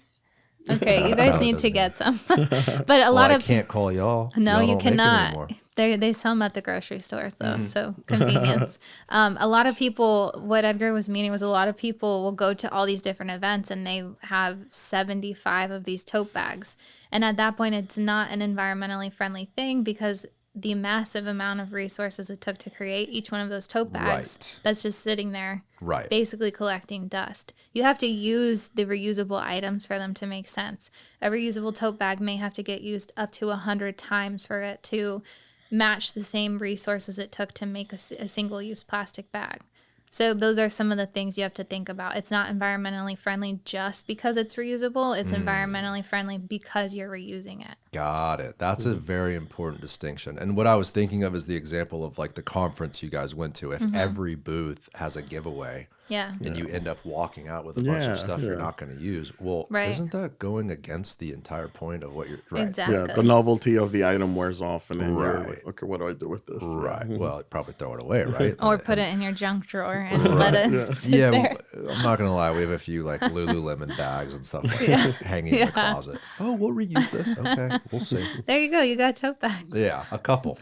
Okay, you guys need to get some. But a lot I of can't call y'all. No, Y'all you don't make them cannot. anymore. They sell them at the grocery stores though, so convenience. A lot of people, what Edgar was meaning was a lot of people will go to all these different events and they have 75 of these tote bags. And at that point, it's not an environmentally friendly thing because the massive amount of resources it took to create each one of those tote bags Right. that's just sitting there Right. basically collecting dust. You have to use the reusable items for them to make sense. A reusable tote bag may have to get used up to 100 times for it to match the same resources it took to make a single-use plastic bag. So those are some of the things you have to think about. It's not environmentally friendly just because it's reusable. It's environmentally friendly because you're reusing it. Got it. That's a very important distinction. And what I was thinking of is the example of like the conference you guys went to. If every booth has a giveaway, Yeah. and you end up walking out with a bunch of Yeah, stuff you're yeah. not going to use. Well, Right. isn't that going against the entire point of what you're right? Exactly. Yeah, the novelty of the item wears off, and then you're Right. like, okay, what do I do with this? Right. Well, probably throw it away, right? Or put it in your junk drawer and let it sit Yeah, there. I'm not gonna lie. We have a few like Lululemon bags and stuff like that hanging in the closet. Oh, we'll reuse this. Okay, we'll see. There you go. You got tote bags. Yeah, a couple.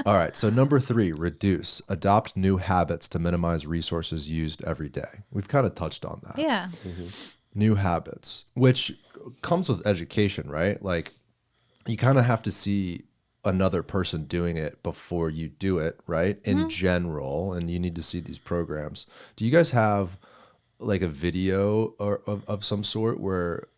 All right. So number 3, reduce. Adopt new habits to minimize resources used every day. We've kind of touched on that. Yeah. New habits, which comes with education, right? Like you kind of have to see another person doing it before you do it, right? In general, and you need to see these programs. Do you guys have like a video or of some sort where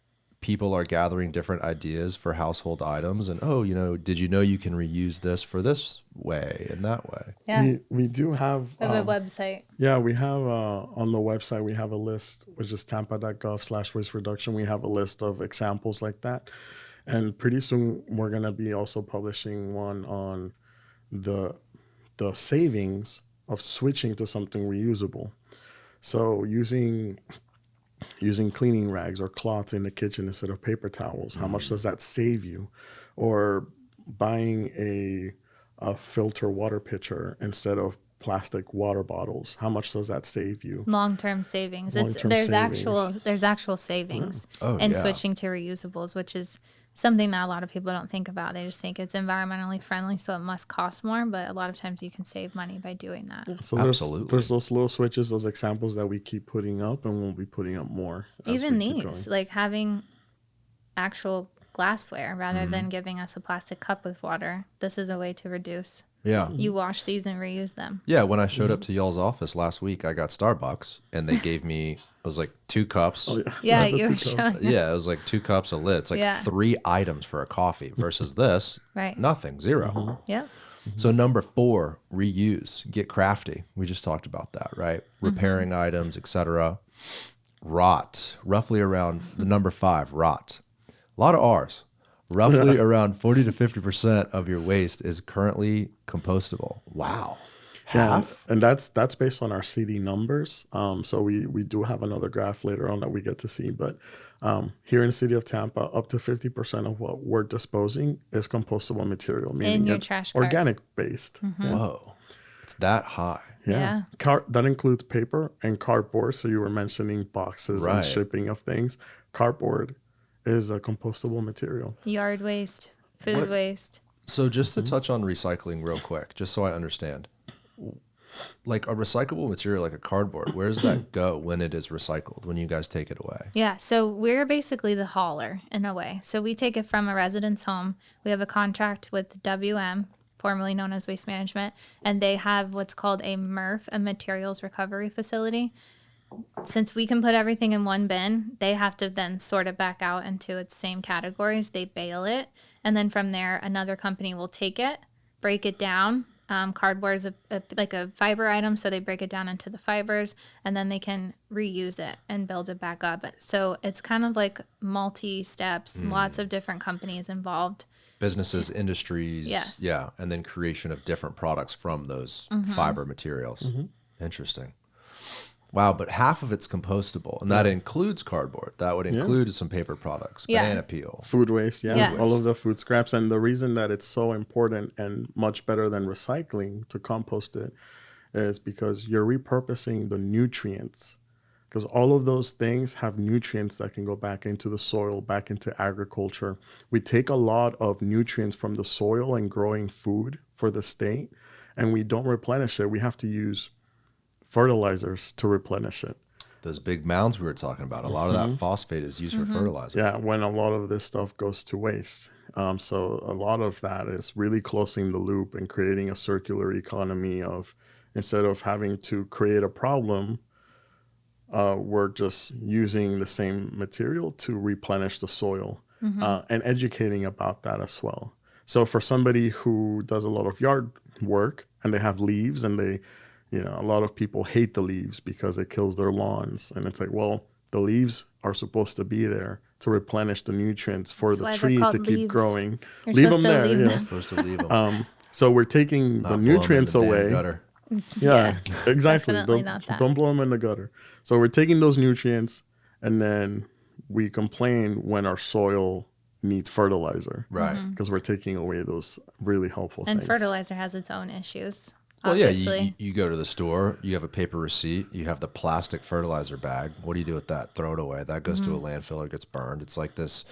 people are gathering different ideas for household items and, oh, did you know you can reuse this for this way and that way? Yeah. We do have We have a website. Yeah, we have on the website, we have a list, which is tampa.gov/waste reduction. We have a list of examples like that. And pretty soon we're going to be also publishing one on the savings of switching to something reusable. So using cleaning rags or cloths in the kitchen instead of paper towels, how much does that save you? Or buying a filter water pitcher instead of plastic water bottles, how much does that save you? Long-term savings. Long-term There's savings. actual savings Oh, in yeah. switching to reusables, which is something that a lot of people don't think about. They just think it's environmentally friendly, so it must cost more. But a lot of times you can save money by doing that. So Absolutely. there's those little switches, those examples that we keep putting up, and we'll be putting up more. as Even we keep these, going. like having actual glassware rather than giving us a plastic cup with water. This is a way to reduce. Yeah. You wash these and reuse them. Yeah, when I showed up to y'all's office last week, I got Starbucks, and they gave me, it was like 2 cups. Oh, Yeah, The you were 2 showing. cups. Yeah, it was like 2 cups of lit. It's like Yeah. 3 items for a coffee versus this, Right. nothing, 0. Yep. So number 4, reuse, get crafty. We just talked about that, right? Repairing items, etc. Rot, roughly around the number 5, rot. A lot of R's. Roughly around 40 to 50% of your waste is currently compostable. Wow. Half? Yeah, and that's based on our CD numbers. So we do have another graph later on that we get to see. But here in the city of Tampa, up to 50% of what we're disposing is compostable material, meaning your it's trash cart. organic based. Whoa. It's that high. Yeah. That includes paper and cardboard. So you were mentioning boxes Right. and shipping of things. Cardboard is a compostable material. Yard waste, food What- waste. So just to touch on recycling real quick, just so I understand. Like a recyclable material like a cardboard, where does that go when it is recycled, when you guys take it away? Yeah, so we're basically the hauler in a way. So we take it from a resident's home. We have a contract with WM, formerly known as Waste Management, and they have what's called a MRF, a materials recovery facility. Since we can put everything in one bin, they have to then sort it back out into its same categories. They bale it, and then from there, another company will take it, break it down. Cardboard is like a fiber item, so they break it down into the fibers, and then they can reuse it and build it back up. So it's kind of like multi-steps, lots of different companies involved. Businesses, industries, Yes. yeah, and then creation of different products from those fiber materials. Interesting. Wow, but half of it's compostable, and that includes cardboard. That would include some paper products, Yeah. banana peel. Food waste, yeah, Yes. all of the food scraps. And the reason that it's so important and much better than recycling to compost it is because you're repurposing the nutrients. Because all of those things have nutrients that can go back into the soil, back into agriculture. We take a lot of nutrients from the soil and growing food for the state, and we don't replenish it. We have to use fertilizers to replenish it. Those big mounds we were talking about, a lot of that phosphate is used for fertilizer. Yeah, when a lot of this stuff goes to waste. So a lot of that is really closing the loop and creating a circular economy of, instead of having to create a problem, we're just using the same material to replenish the soil and educating about that as well. So for somebody who does a lot of yard work and they have leaves and they, a lot of people hate the leaves because it kills their lawns. And it's like, well, the leaves are supposed to be there to replenish the nutrients for That's the why they're tree called to keep leaves. growing. You're Leave them supposed to there. leave Yeah. them. Supposed to leave them. So we're taking the nutrients away. Gutter. Yeah, exactly. Definitely not that. Don't blow them in the gutter. So we're taking those nutrients, and then we complain when our soil needs fertilizer, Right. because we're taking away those really helpful And things. fertilizer has its own issues. Well, yeah, Obviously. you go to the store, you have a paper receipt, you have the plastic fertilizer bag. What do you do with that? Throw it away. That goes to a landfill or gets burned. It's like this,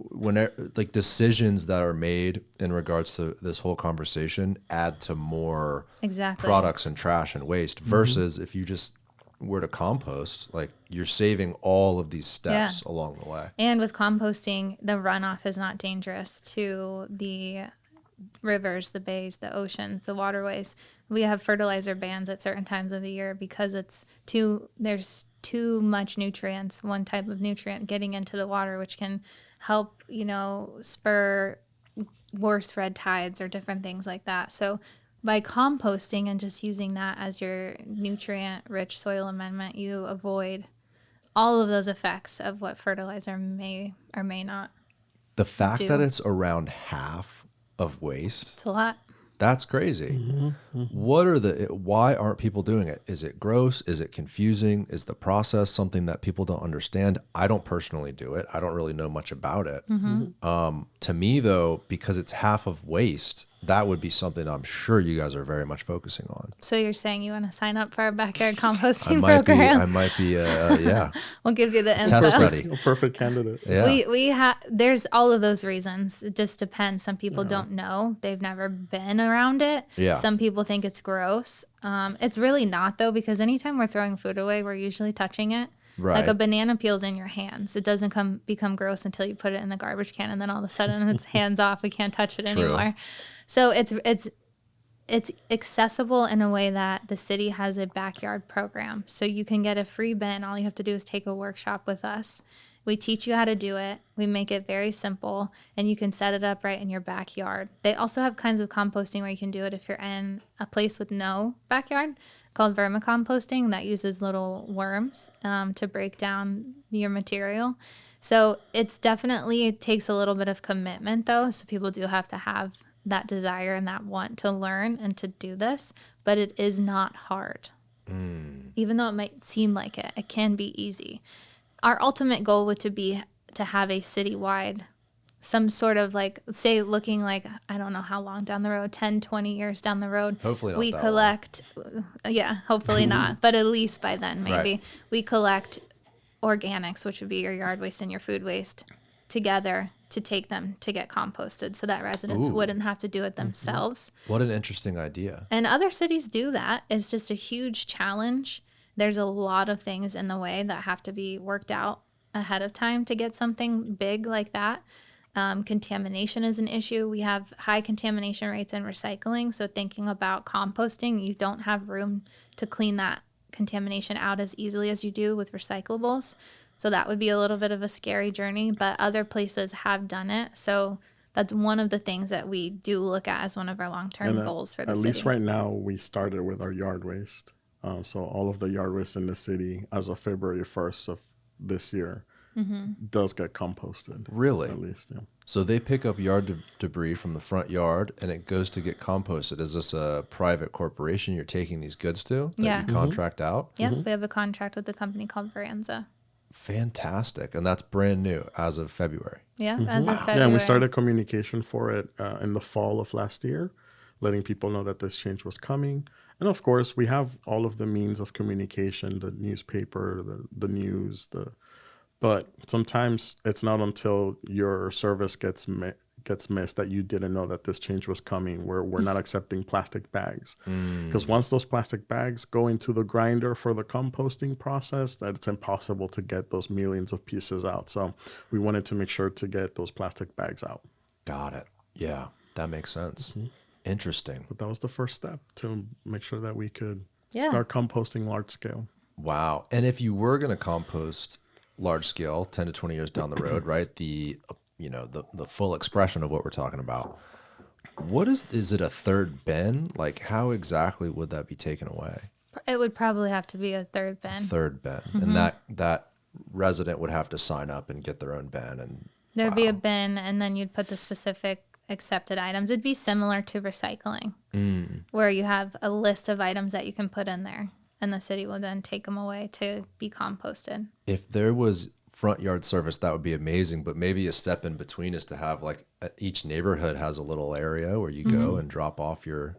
like decisions that are made in regards to this whole conversation add to more Exactly. products and trash and waste versus if you just were to compost, like you're saving all of these steps along the way. And with composting, the runoff is not dangerous to the rivers, the bays, the oceans, the waterways. We have fertilizer bans at certain times of the year because there's too much nutrients, one type of nutrient getting into the water, which can help, spur worse red tides or different things like that. So by composting and just using that as your nutrient-rich soil amendment, you avoid all of those effects of what fertilizer may or may not. The fact Do. that it's around half of waste, It's a lot. that's crazy. Why aren't people doing it? Is it gross? Is it confusing? Is the process something that people don't understand? I don't personally do it. I don't really know much about it. To me, though, because it's half of waste, that would be something I'm sure you guys are very much focusing on. So you're saying you want to sign up for our backyard I composting might be, program? I might be, yeah, We'll give you the info. test study. A perfect candidate. Yeah. We have. There's all of those reasons. It just depends. Some people don't know. They've never been around it. Yeah. Some people think it's gross. It's really not though, because anytime we're throwing food away, we're usually touching it. Like a Right. banana peel's in your hands. It doesn't become gross until you put it in the garbage can, and then all of a sudden it's hands off. We can't touch it True. anymore. So it's accessible in a way that the city has a backyard program. So you can get a free bin. All you have to do is take a workshop with us. We teach you how to do it. We make it very simple, and you can set it up right in your backyard. They also have kinds of composting where you can do it if you're in a place with no backyard, called vermicomposting, that uses little worms to break down your material. So it takes a little bit of commitment, though. So people do have to have that desire and that want to learn and to do this, but it is not hard. Even though it might seem like it, it can be easy. Our ultimate goal would be to have a citywide, some sort of like, say, looking like, I don't know how long down the road, 10, 20 years down the road. Hopefully not we that collect, yeah, hopefully not, but at least by then, maybe. Right. We collect organics, which would be your yard waste and your food waste, together to take them to get composted so that residents Ooh. wouldn't have to do it themselves. What an interesting idea. And other cities do that. It's just a huge challenge. There's a lot of things in the way that have to be worked out ahead of time to get something big like that. Contamination is an issue. We have high contamination rates in recycling. So thinking about composting, you don't have room to clean that contamination out as easily as you do with recyclables. So that would be a little bit of a scary journey, but other places have done it. So that's one of the things that we do look at as one of our long-term goals for the at city. least right now, we started with our yard waste. So all of the yard waste in the city, as of February 1st of this year, does get composted. Really? At least, yeah. So they pick up yard debris from the front yard and it goes to get composted. Is this a private corporation you're taking these goods to that Yeah. you contract out? Yep, we have a contract with a company called Veranza. Fantastic. And that's brand new as of February. Yeah, as of February. Yeah, and we started communication for it in the fall of last year, letting people know that this change was coming. And of course, we have all of the means of communication, the newspaper, the news, but sometimes it's not until your service gets missed that you didn't know that this change was coming, where we're not accepting plastic bags. Because once those plastic bags go into the grinder for the composting process, that it's impossible to get those millions of pieces out. So we wanted to make sure to get those plastic bags out. Got it. Yeah, that makes sense. Interesting. But that was the first step to make sure that we could Yeah. start composting large scale. Wow. And if you were going to compost large scale 10 to 20 years down the road, right? The full expression of what we're talking about. What is it a third bin? Like how exactly would that be taken away? It would probably have to be a third bin. Third bin. And that resident would have to sign up and get their own bin and There'd be a bin, and then you'd put the specific accepted items. It'd be similar to recycling, where you have a list of items that you can put in there, and the city will then take them away to be composted. if there was front yard service, that would be amazing. But maybe a step in between is to have like each neighborhood has a little area where you go and drop off your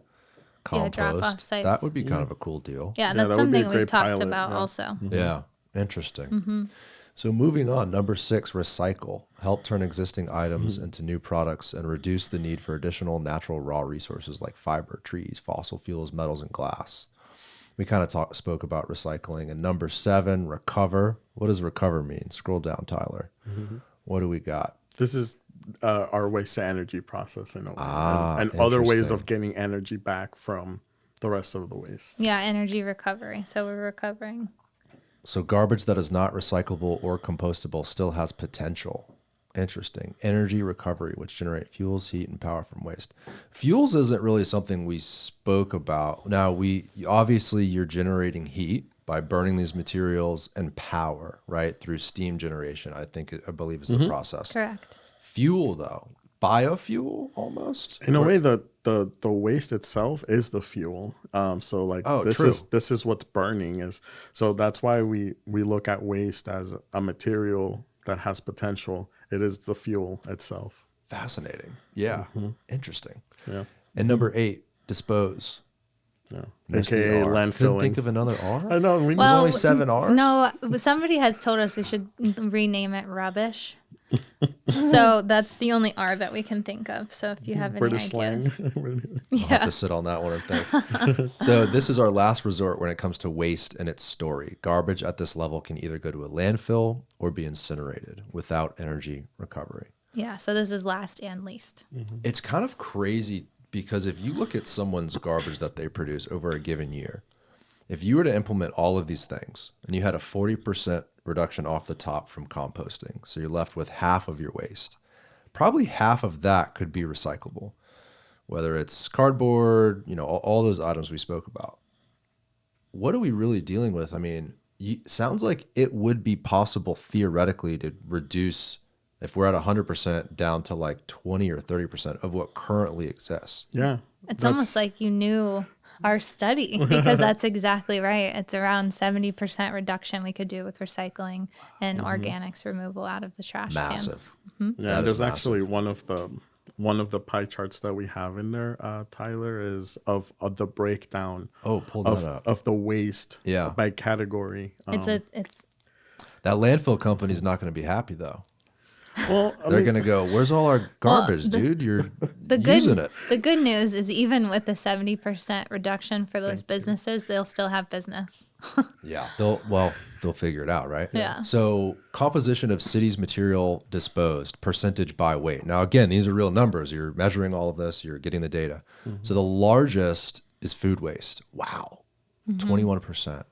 compost. drop-off sites. That would be kind of a cool deal. Yeah, Yeah, that's that would be a something we've great talked pilot, about yeah. also. Yeah, interesting. So moving on, number 6, recycle. Help turn existing items into new products and reduce the need for additional natural raw resources like fiber, trees, fossil fuels, metals, and glass. We kind of spoke about recycling. And number 7, recover. What does recover mean? Scroll down, Tyler. What do we got? This is our waste to energy process in a way, Ah, and other ways interesting. of getting energy back from the rest of the waste. Yeah, energy recovery. So we're recovering. So garbage that is not recyclable or compostable still has potential. Interesting. Energy recovery, which generate fuels, heat, and power from waste. Fuels isn't really something we spoke about. Now, obviously you're generating heat by burning these materials, and power, right, through steam generation, I believe is the process. Correct. Fuel, though, biofuel almost? In a way, the waste itself is the fuel. So like true. this is what's burning is. So that's why we look at waste as a material that has potential. It is the fuel itself. Fascinating. Yeah. Interesting. Yeah. And number 8, dispose. Yeah. Missed the AKA R. Couldn't landfilling. think of another R? I know. There's only 7 R's? No, somebody has told us we should rename it rubbish. So that's the only R that we can think of. So if you have any British ideas. slang. I'll have to sit on that one and think. So this is our last resort when it comes to waste and its story. Garbage at this level can either go to a landfill or be incinerated without energy recovery. Yeah, so this is last and least. It's kind of crazy because if you look at someone's garbage that they produce over a given year, if you were to implement all of these things and you had a 40% reduction off the top from composting, so you're left with half of your waste, probably half of that could be recyclable, whether it's cardboard, all those items we spoke about. What are we really dealing with? I mean, sounds like it would be possible theoretically to reduce, if we're at 100%, down to like 20 or 30% of what currently exists. Yeah. It's almost like you knew our study, because that's exactly right. It's around 70% reduction we could do with recycling and organics removal out of the trash Massive. cans. Yeah, there's actually one of the pie charts that we have in there, Tyler, is of the breakdown Oh, pull that up. of the waste Yeah. by category. It's That landfill company's not going to be happy though. Well, They're going to go, where's all our garbage, dude? You're using it. The good news is even with the 70% reduction for those businesses, they'll still have business. Yeah, they'll figure it out, right? Yeah. So composition of cities material disposed, percentage by weight. Now, again, these are real numbers. You're measuring all of this. You're getting the data. So the largest is food waste. Wow, 21%.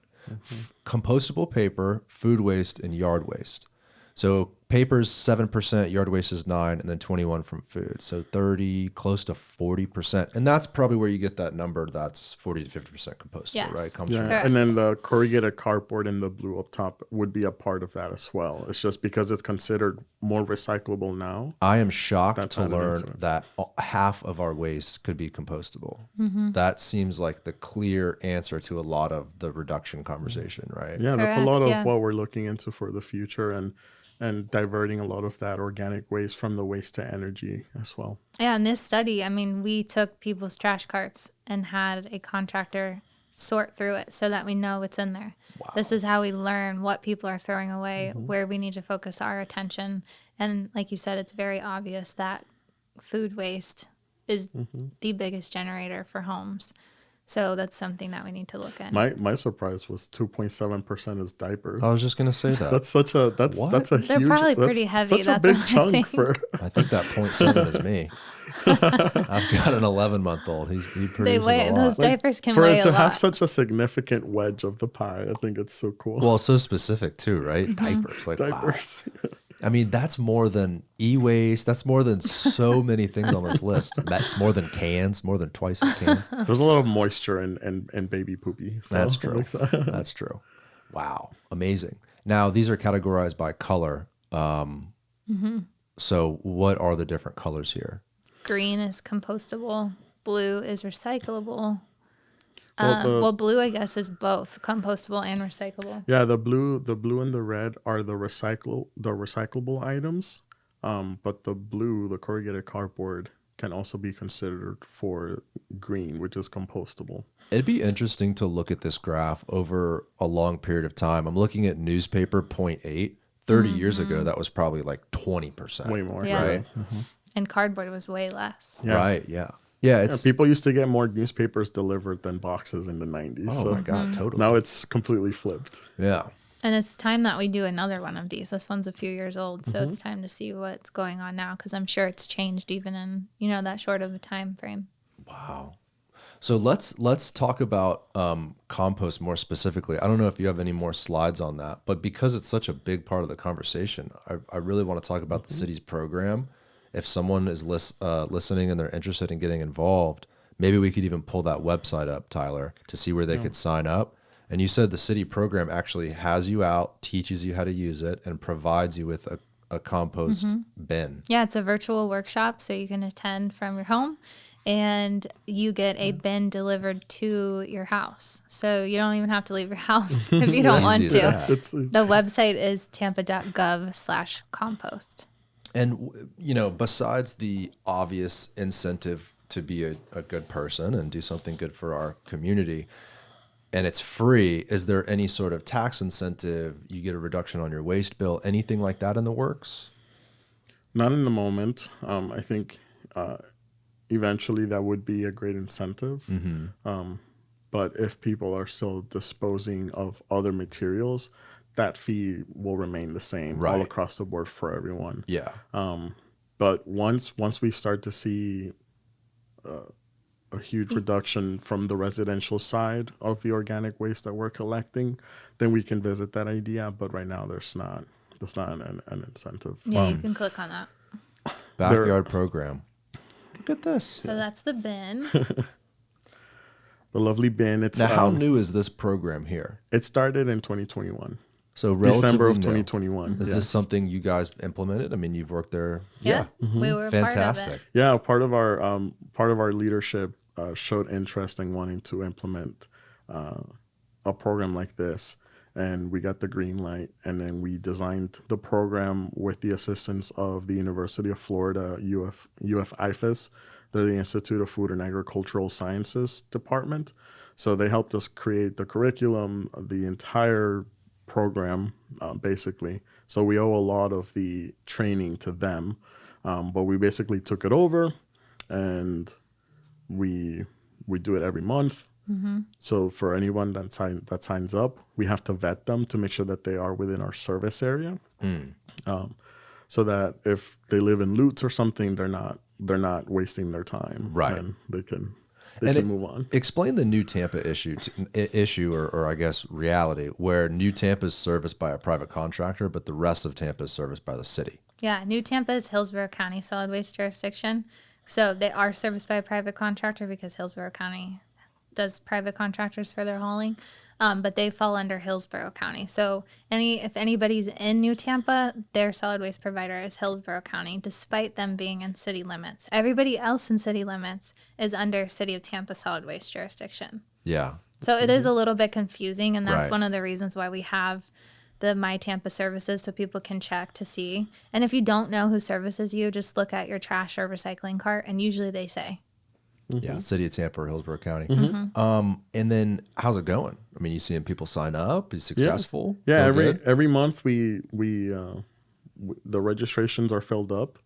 Compostable paper, food waste, and yard waste. So paper's 7%, yard waste is 9%, and then 21% from food. So 30, close to 40%. And that's probably where you get that number that's 40 to 50% compostable, Yes. right? Comes yeah, from Correct. and then the corrugated cardboard in the blue up top would be a part of that as well. It's just because it's considered more recyclable now. I am shocked That's to added learn into it. that half of our waste could be compostable. Mm-hmm. That seems like the clear answer to a lot of the reduction conversation, right? Yeah, that's a Correct, lot of yeah. what we're looking into for the future, and diverting a lot of that organic waste from the waste to energy as well. Yeah, in this study, I mean, we took people's trash carts and had a contractor sort through it so that we know what's in there. Wow. This is how we learn what people are throwing away, where we need to focus our attention. And like you said, it's very obvious that food waste is the biggest generator for homes. So that's something that we need to look at. My surprise was 2.7% is diapers. I was just gonna say that. That's such a that's What? that's a They're huge. probably that's pretty heavy, Such that's a big what I chunk think. for. I think that 0.7 is me. I've got an 11-month-old. He produces weigh a lot. those diapers can for weigh it a to lot. have such a significant wedge of the pie. I think it's so cool. Well, it's so specific too, right? Diapers, like wow. diapers. I mean, that's more than e-waste. That's more than so many things on this list. That's more than cans, more than twice as cans. There's a lot of moisture and baby poopy. So That's it true. makes- That's true. Wow. Amazing. Now, these are categorized by color. So what are the different colors here? Green is compostable. Blue is recyclable. Well, Blue, I guess, is both compostable and recyclable. Yeah, the blue and the red are the recyclable items. But the corrugated cardboard can also be considered for green, which is compostable. It'd be interesting to look at this graph over a long period of time. I'm looking at newspaper 0.8. 30 years ago, that was probably like 20%. Way more. Yeah. Right? And cardboard was way less. Yeah. Right. Yeah. Yeah. Yeah, It's, people used to get more newspapers delivered than boxes in the 90s. oh so my God, totally. now it's completely flipped. Yeah. And it's time that we do another one of these. This one's a few years old, so it's time to see what's going on now, because I'm sure it's changed even in that short of a time frame. Wow. So let's talk about compost more specifically. I don't know if you have any more slides on that, but because it's such a big part of the conversation, I really want to talk about the city's program. If someone is listening and they're interested in getting involved, maybe we could even pull that website up, Tyler, to see where they could sign up. And you said the city program actually has you out, teaches you how to use it, and provides you with a compost bin. Yeah, it's a virtual workshop, so you can attend from your home, and you get a bin delivered to your house. So you don't even have to leave your house if you don't want Easy to. as that. It's The website is tampa.gov/compost. And, besides the obvious incentive to be a good person and do something good for our community, and it's free, is there any sort of tax incentive? You get a reduction on your waste bill, anything like that in the works? Not in the moment. I think eventually that would be a great incentive. But if people are still disposing of other materials, that fee will remain the same all Right. across the board for everyone. Yeah. But once we start to see a huge reduction from the residential side of the organic waste that we're collecting, then we can visit that idea. But right now, there's not an incentive. Yeah, you can click on that. Backyard program. Look at this. So that's the bin. The lovely bin. It's Now, how new is this program here? It started in 2021. So relatively December of new. 2021. Is yes. this something you guys implemented? I mean, you've worked there. Yeah, we were Fantastic. part of it. Yeah, part of our leadership showed interest in wanting to implement a program like this, and we got the green light. And then we designed the program with the assistance of the University of Florida UF IFAS. They're the Institute of Food and Agricultural Sciences department. So they helped us create the curriculum, the entire program, basically. So we owe a lot of the training to them, but we basically took it over, and we do it every month. So for anyone that signs up, we have to vet them to make sure that they are within our service area, so that if they live in Lutz or something, they're not wasting their time, Right. And they can move on. Explain the New Tampa issue, or I guess reality, where New Tampa is serviced by a private contractor, but the rest of Tampa is serviced by the city. Yeah, New Tampa is Hillsborough County solid waste jurisdiction. So they are serviced by a private contractor because Hillsborough County does private contractors for their hauling. But they fall under Hillsborough County. So if anybody's in New Tampa, their solid waste provider is Hillsborough County, despite them being in city limits. Everybody else in city limits is under City of Tampa solid waste jurisdiction. Yeah. So it is a little bit confusing, and that's Right. one of the reasons why we have the My Tampa services, so people can check to see. And if you don't know who services you, just look at your trash or recycling cart, and usually they say. Yeah, City of Tampa or Hillsborough County. And then how's it going? I mean, you seeing people sign up? Is successful? Yeah, Feel good? every month we the registrations are filled up,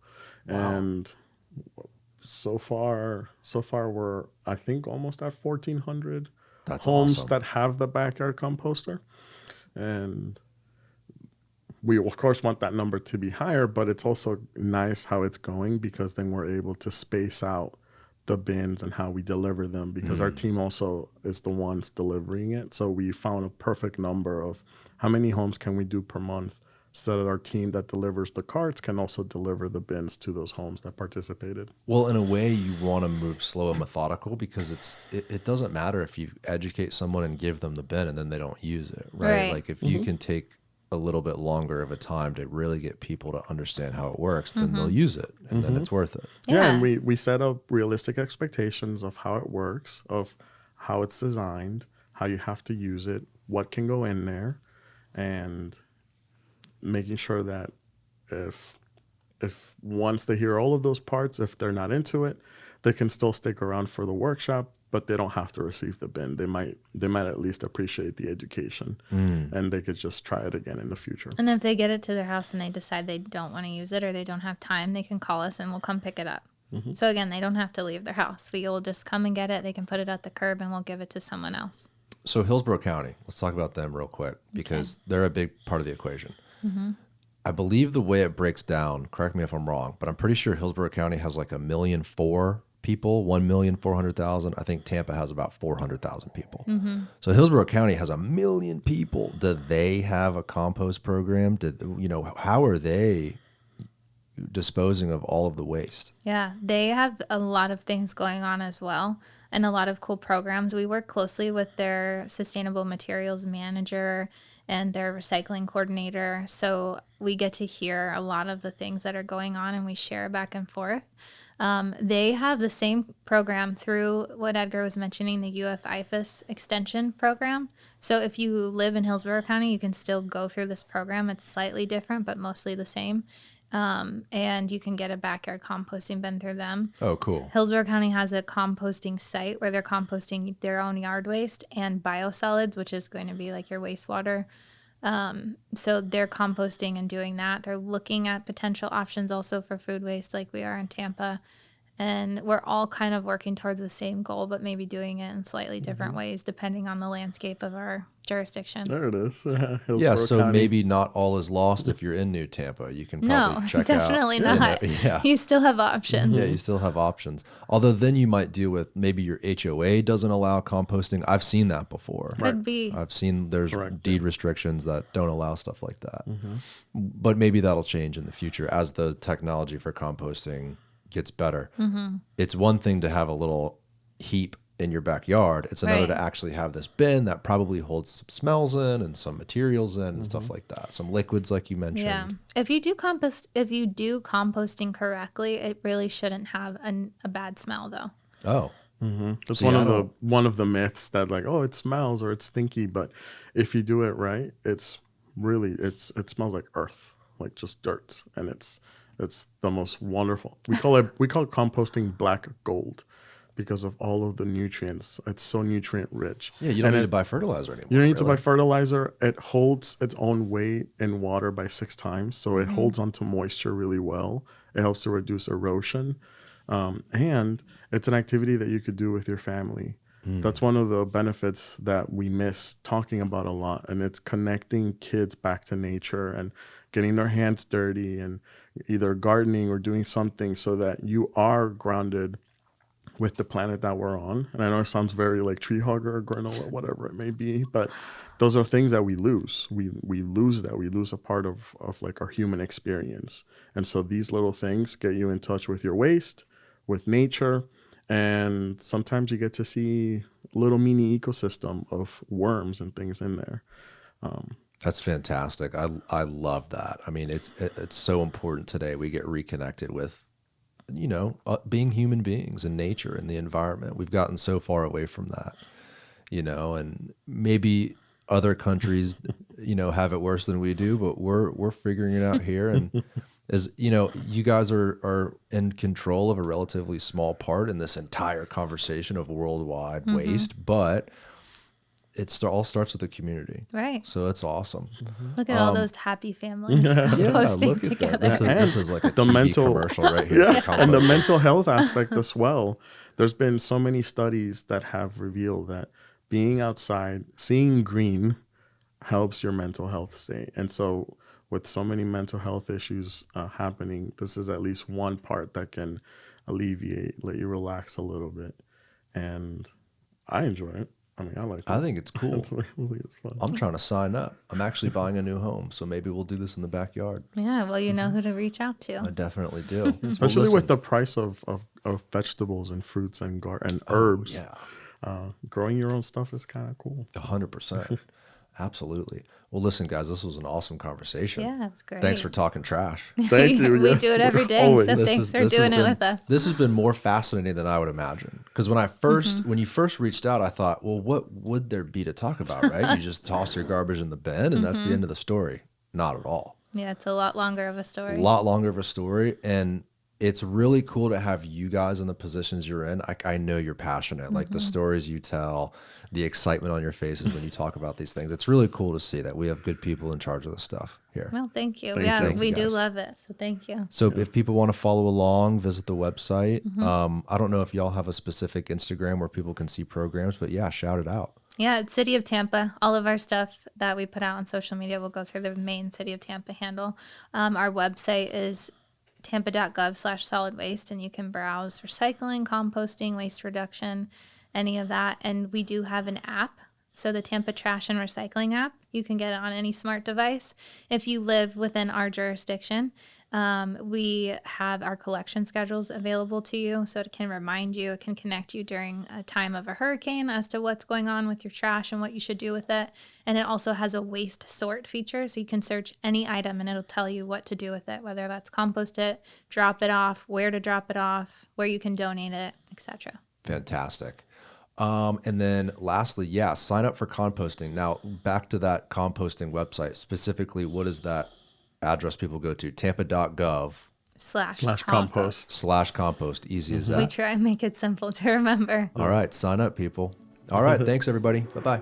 and so far we're, I think, almost at 1,400 That's homes awesome. that have the backyard composter, and we of course want that number to be higher, but it's also nice how it's going, because then we're able to space out the bins and how we deliver them, because our team also is the ones delivering it. So we found a perfect number of how many homes can we do per month, so that our team that delivers the carts can also deliver the bins to those homes that participated. Well, in a way, you want to move slow and methodical, because it doesn't matter if you educate someone and give them the bin and then they don't use it, right? Right. Like if you can take a little bit longer of a time to really get people to understand how it works, then they'll use it, and then it's worth it. Yeah, and we set up realistic expectations of how it works, of how it's designed, how you have to use it, what can go in there, and making sure that if once they hear all of those parts, if they're not into it, they can still stick around for the workshop, but they don't have to receive the bin. They might at least appreciate the education, and they could just try it again in the future. And if they get it to their house and they decide they don't want to use it or they don't have time, they can call us and we'll come pick it up. So again, they don't have to leave their house. We will just come and get it. They can put it at the curb and we'll give it to someone else. So Hillsborough County, let's talk about them real quick, because they're a big part of the equation. I believe the way it breaks down, correct me if I'm wrong, but I'm pretty sure Hillsborough County has like 1,000,004 people, 1,400,000. I think Tampa has about 400,000 people. So Hillsborough County has 1,000,000 people. Do they have a compost program? How are they disposing of all of the waste? Yeah, they have a lot of things going on as well, and a lot of cool programs. We work closely with their sustainable materials manager and their recycling coordinator. So we get to hear a lot of the things that are going on and we share back and forth. They have the same program through what Edgar was mentioning, the UF IFAS extension program. So if you live in Hillsborough County, you can still go through this program. It's slightly different, but mostly the same. And you can get a backyard composting bin through them. Oh, cool. Hillsborough County has a composting site where they're composting their own yard waste and biosolids, which is going to be like your wastewater So they're composting and doing that. They're looking at potential options also for food waste like we are in Tampa. And we're all kind of working towards the same goal, but maybe doing it in slightly different ways depending on the landscape of our jurisdiction. There it is. Yeah, Hillsborough so County. maybe not all is lost if you're in New Tampa. You can probably No, check definitely out. not. Yeah. You still have options. Yeah, you still have options. Although then you might deal with maybe your HOA doesn't allow composting. I've seen that before. Could be. I've seen there's Correct, deed restrictions that don't allow stuff like that. But maybe that'll change in the future as the technology for composting gets better. It's one thing to have a little heap in your backyard. It's another Right. to actually have this bin that probably holds some smells in and some materials in and stuff like that. Some liquids like you mentioned. Yeah. If you do composting correctly, it really shouldn't have a bad smell though. Oh. That's See, one of the myths that like, oh, it smells or it's stinky, but if you do it right, it smells like earth, like just dirt, and it's the most wonderful. We call composting black gold because of all of the nutrients. It's so nutrient rich. Yeah, you don't need to buy fertilizer anymore. You don't need to buy fertilizer. It holds its own weight in water by 6 times, so it holds onto moisture really well. It helps to reduce erosion, and it's an activity that you could do with your family. That's one of the benefits that we miss talking about a lot, and it's connecting kids back to nature and getting their hands dirty and either gardening or doing something so that you are grounded with the planet that we're on. And I know it sounds very like tree hugger or granola, whatever it may be, but those are things that we lose. We lose that. We lose a part of like our human experience. And so these little things get you in touch with your waste, with nature, and sometimes you get to see a little mini ecosystem of worms and things in there. That's fantastic. I love that. I mean, it's so important today. We get reconnected with, being human beings and nature and the environment. We've gotten so far away from that, and maybe other countries, have it worse than we do, but we're figuring it out here. And as you guys are in control of a relatively small part in this entire conversation of worldwide waste, but it all starts with the community. Right. So it's awesome. Look at all those happy families Yeah, composting look at together. that. This is like a The TV commercial right here. Yeah, for and the composting. mental health aspect as well. There's been so many studies that have revealed that being outside, seeing green, helps your mental health state. And so with so many mental health issues happening, this is at least one part that can alleviate, let you relax a little bit. And I enjoy it. I mean, I like it. I think it's cool. It's fun. I'm trying to sign up. I'm actually buying a new home, so maybe we'll do this in the backyard. Yeah, well, you know who to reach out I to. definitely do. Especially Well, with listen. the price of vegetables and fruits and herbs. Yeah, Growing your own stuff is kind of cool. 100%. Absolutely. Well, listen, guys, this was an awesome conversation. Yeah, it was great. Thanks for talking trash. Thank you. We yes. do it every day, Always. so thanks for doing it with us. This has been more fascinating than I would imagine. Because when you first reached out, I thought, well, what would there be to talk about, right? You just toss your garbage in the bin and that's the end of the story. Not at all. Yeah, it's a lot longer of a A story. lot longer of a story. And it's really cool to have you guys in the positions you're in. I know you're passionate. Like the stories you tell, the excitement on your faces when you talk about these things. It's really cool to see that we have good people in charge of this stuff here. Well, thank you. Thank Yeah, you. we do guys. love it. So thank you. So if people want to follow along, visit the website. I don't know if y'all have a specific Instagram where people can see programs, but yeah, shout it out. Yeah, it's City of Tampa. All of our stuff that we put out on social media will go through the main City of Tampa handle. Our website is tampa.gov/solid waste, and you can browse recycling, composting, waste reduction, any of that. And we do have an app. So the Tampa Trash and Recycling app, you can get it on any smart device. If you live within our jurisdiction, we have our collection schedules available to you. So it can remind you, it can connect you during a time of a hurricane as to what's going on with your trash and what you should do with it. And it also has a waste sort feature. So you can search any item and it'll tell you what to do with it, whether that's compost it, drop it off, where to drop it off, where you can donate it, etc. Fantastic. And then lastly, sign up for composting. Now, back to that composting website, specifically, what is that address people go to? Tampa.gov /compost. /compost. Easy as that. We try and make it simple to remember. All right, sign up, people. All right, thanks, everybody. Bye-bye.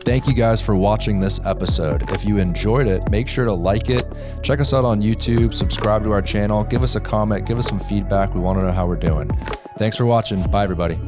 Thank you guys for watching this episode. If you enjoyed it, make sure to like it. Check us out on YouTube, subscribe to our channel, give us a comment, give us some feedback. We want to know how we're doing. Thanks for watching. Bye, everybody.